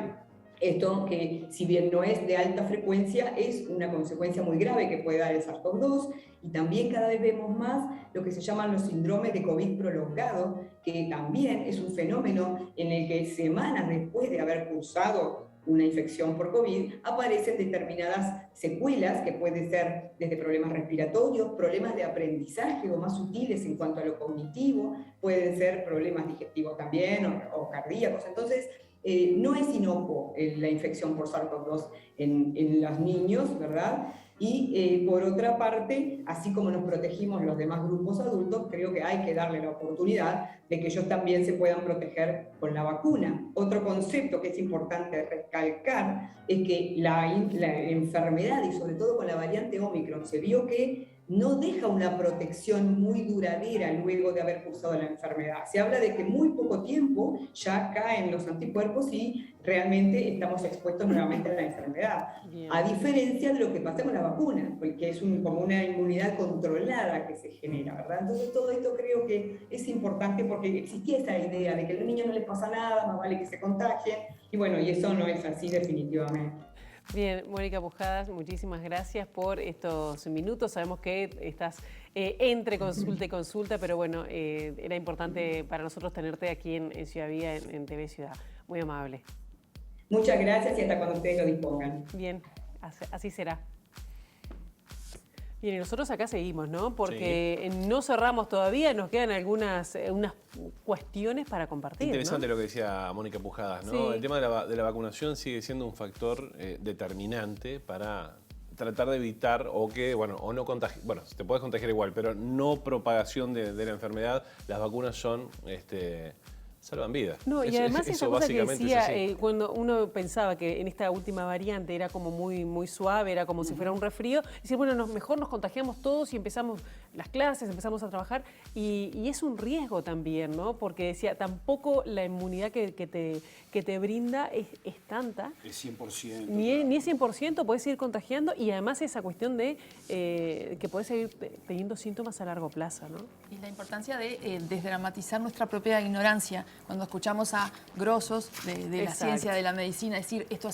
Esto que, si bien no es de alta frecuencia, es una consecuencia muy grave que puede dar el SARS-CoV-2, y también cada vez vemos más lo que se llaman los síndromes de COVID prolongado, que también es un fenómeno en el que semanas después de haber cursado una infección por COVID, aparecen determinadas secuelas que pueden ser desde problemas respiratorios, problemas de aprendizaje o más sutiles en cuanto a lo cognitivo, pueden ser problemas digestivos también o cardíacos. Entonces, no es inocuo la infección por SARS-CoV-2 en los niños, ¿verdad? Y por otra parte, así como nos protegimos los demás grupos adultos, creo que hay que darle la oportunidad de que ellos también se puedan proteger con la vacuna. Otro concepto que es importante recalcar es que la enfermedad, y sobre todo con la variante Omicron, se vio que no deja una protección muy duradera luego de haber cursado la enfermedad. Se habla de que muy poco tiempo ya caen los anticuerpos y realmente estamos expuestos nuevamente a la enfermedad. Bien. A diferencia de lo que pasa con la vacuna, porque es como una inmunidad controlada que se genera, ¿verdad? Entonces todo esto creo que es importante porque existía esa idea de que a los niños no les pasa nada, más vale que se contagien, y bueno, y eso no es así definitivamente. Bien, Mónica Pujadas, muchísimas gracias por estos minutos. Sabemos que estás entre consulta y consulta, pero bueno, era importante para nosotros tenerte aquí en Ciudad Vía, en TV Ciudad. Muy amable. Muchas gracias y hasta cuando ustedes lo dispongan. Bien, así será. Bien, y nosotros acá seguimos, ¿no? Porque sí, no cerramos todavía, nos quedan unas cuestiones para compartir. Interesante, ¿no? Lo que decía Mónica Pujadas, ¿no? Sí. El tema de la vacunación sigue siendo un factor determinante para tratar de evitar o no contagiar, bueno, te puedes contagiar igual, pero no propagación de la enfermedad. Las vacunas son salvan vidas. No, y además esa cosa que decía, cuando uno pensaba que en esta última variante era como muy suave, era como si fuera un resfrío, decía, bueno, mejor nos contagiamos todos y empezamos las clases, empezamos a trabajar, y es un riesgo también, ¿no? Porque decía, tampoco la inmunidad que te brinda es tanta. Es 100%. Ni es 100%, puedes seguir contagiando, y además esa cuestión de que puedes seguir teniendo síntomas a largo plazo, ¿no? Y la importancia de desdramatizar nuestra propia ignorancia. Cuando escuchamos a grosos de la ciencia, de la medicina, decir esto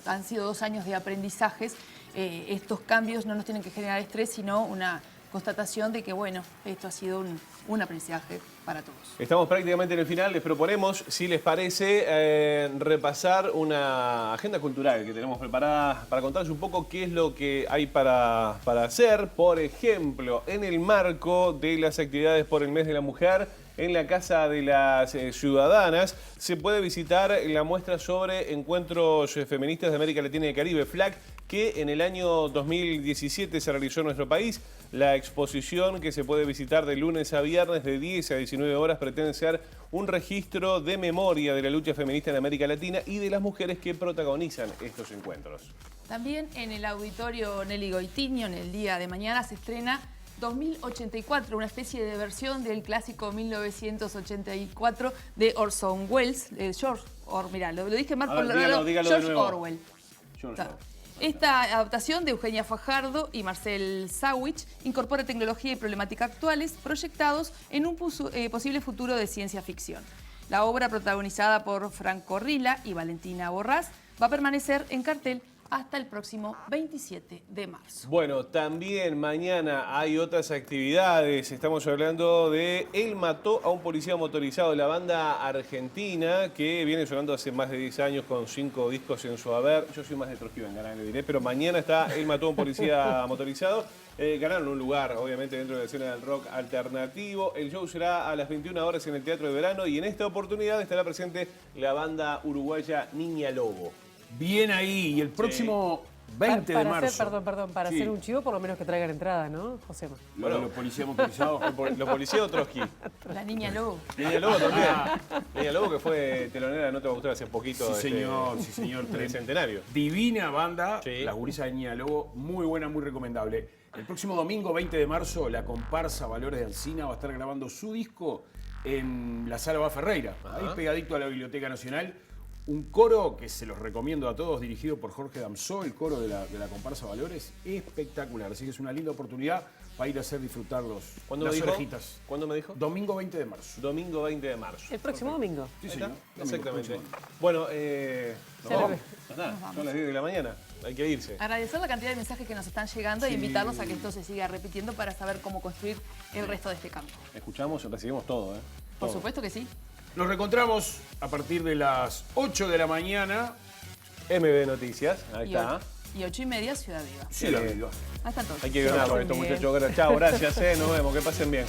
han sido 2 años de aprendizajes, estos cambios no nos tienen que generar estrés, sino una constatación de que, bueno, esto ha sido un aprendizaje para todos. Estamos prácticamente en el final. Les proponemos, si les parece, repasar una agenda cultural que tenemos preparada para contarles un poco qué es lo que hay para hacer. Por ejemplo, en el marco de las actividades por el Mes de la Mujer, en la Casa de las Ciudadanas se puede visitar la muestra sobre encuentros feministas de América Latina y Caribe, FLAC, que en el año 2017 se realizó en nuestro país. La exposición, que se puede visitar de lunes a viernes de 10 a 19 horas, pretende ser un registro de memoria de la lucha feminista en América Latina y de las mujeres que protagonizan estos encuentros. También en el auditorio Nelly Goitiño, en el día de mañana, se estrena 2084, una especie de versión del clásico 1984 de Orson Welles, George Orwell. Mirá, lo dije mal por George Orwell. Esta adaptación de Eugenia Fajardo y Marcel Sawich incorpora tecnología y problemática actuales proyectados en un posible futuro de ciencia ficción. La obra, protagonizada por Franco Rila y Valentina Borrás, va a permanecer en cartel hasta el próximo 27 de marzo. Bueno, también mañana hay otras actividades. Estamos hablando de Él mató a un policía motorizado, la banda argentina que viene sonando hace más de 10 años con 5 discos en su haber. Yo soy más de Trujillo, le diré, pero mañana está Él mató a un policía motorizado. Ganaron un lugar, obviamente, dentro de la escena del rock alternativo. El show será a las 21 horas en el Teatro de Verano y en esta oportunidad estará presente la banda uruguaya Niña Lobo. Bien ahí, y el próximo 20 de marzo. Para Sí. hacer un chivo, por lo menos que traigan entrada, ¿no, Josema? Bueno, los policías motorizados. Los policías o Trotsky. La niña lobo. Niña Lobo también. Niña Lobo que fue telonera de No Te Va a Gustar hace poquito. Sí, señor, sí, señor. El centenario. Divina banda, Sí. Las Gurisas de Niña Lobo, muy buena, muy recomendable. El próximo domingo, 20 de marzo, la comparsa Valores de Alsina va a estar grabando su disco en la Sala Bá Ferreira, ahí pegadito a la Biblioteca Nacional. Un coro que se los recomiendo a todos, dirigido por Jorge Damsó, el coro de la comparsa Valores, espectacular. Así que es una linda oportunidad para ir a hacer disfrutar ¿Cuándo las me dijo? orejitas. ¿Cuándo me dijo? Domingo 20 de marzo. Domingo 20 de marzo. El próximo domingo. Sí, señor. Exactamente. Bueno, nos vamos. Nos vamos. Son las 10 de la mañana. Hay que irse. Agradecer la cantidad de mensajes que nos están llegando e invitarlos a que esto se siga repitiendo para saber cómo construir el resto de este campo. Escuchamos y recibimos todo, ¿eh? Por Todo. supuesto que sí. Nos reencontramos a partir de las 8 de la mañana. MB Noticias, ahí está. Y 8:30, Ciudad Viva. Ciudad Viva. Hasta entonces. Hay que ganar con estos muchachos. Chao, gracias, nos vemos, que pasen bien.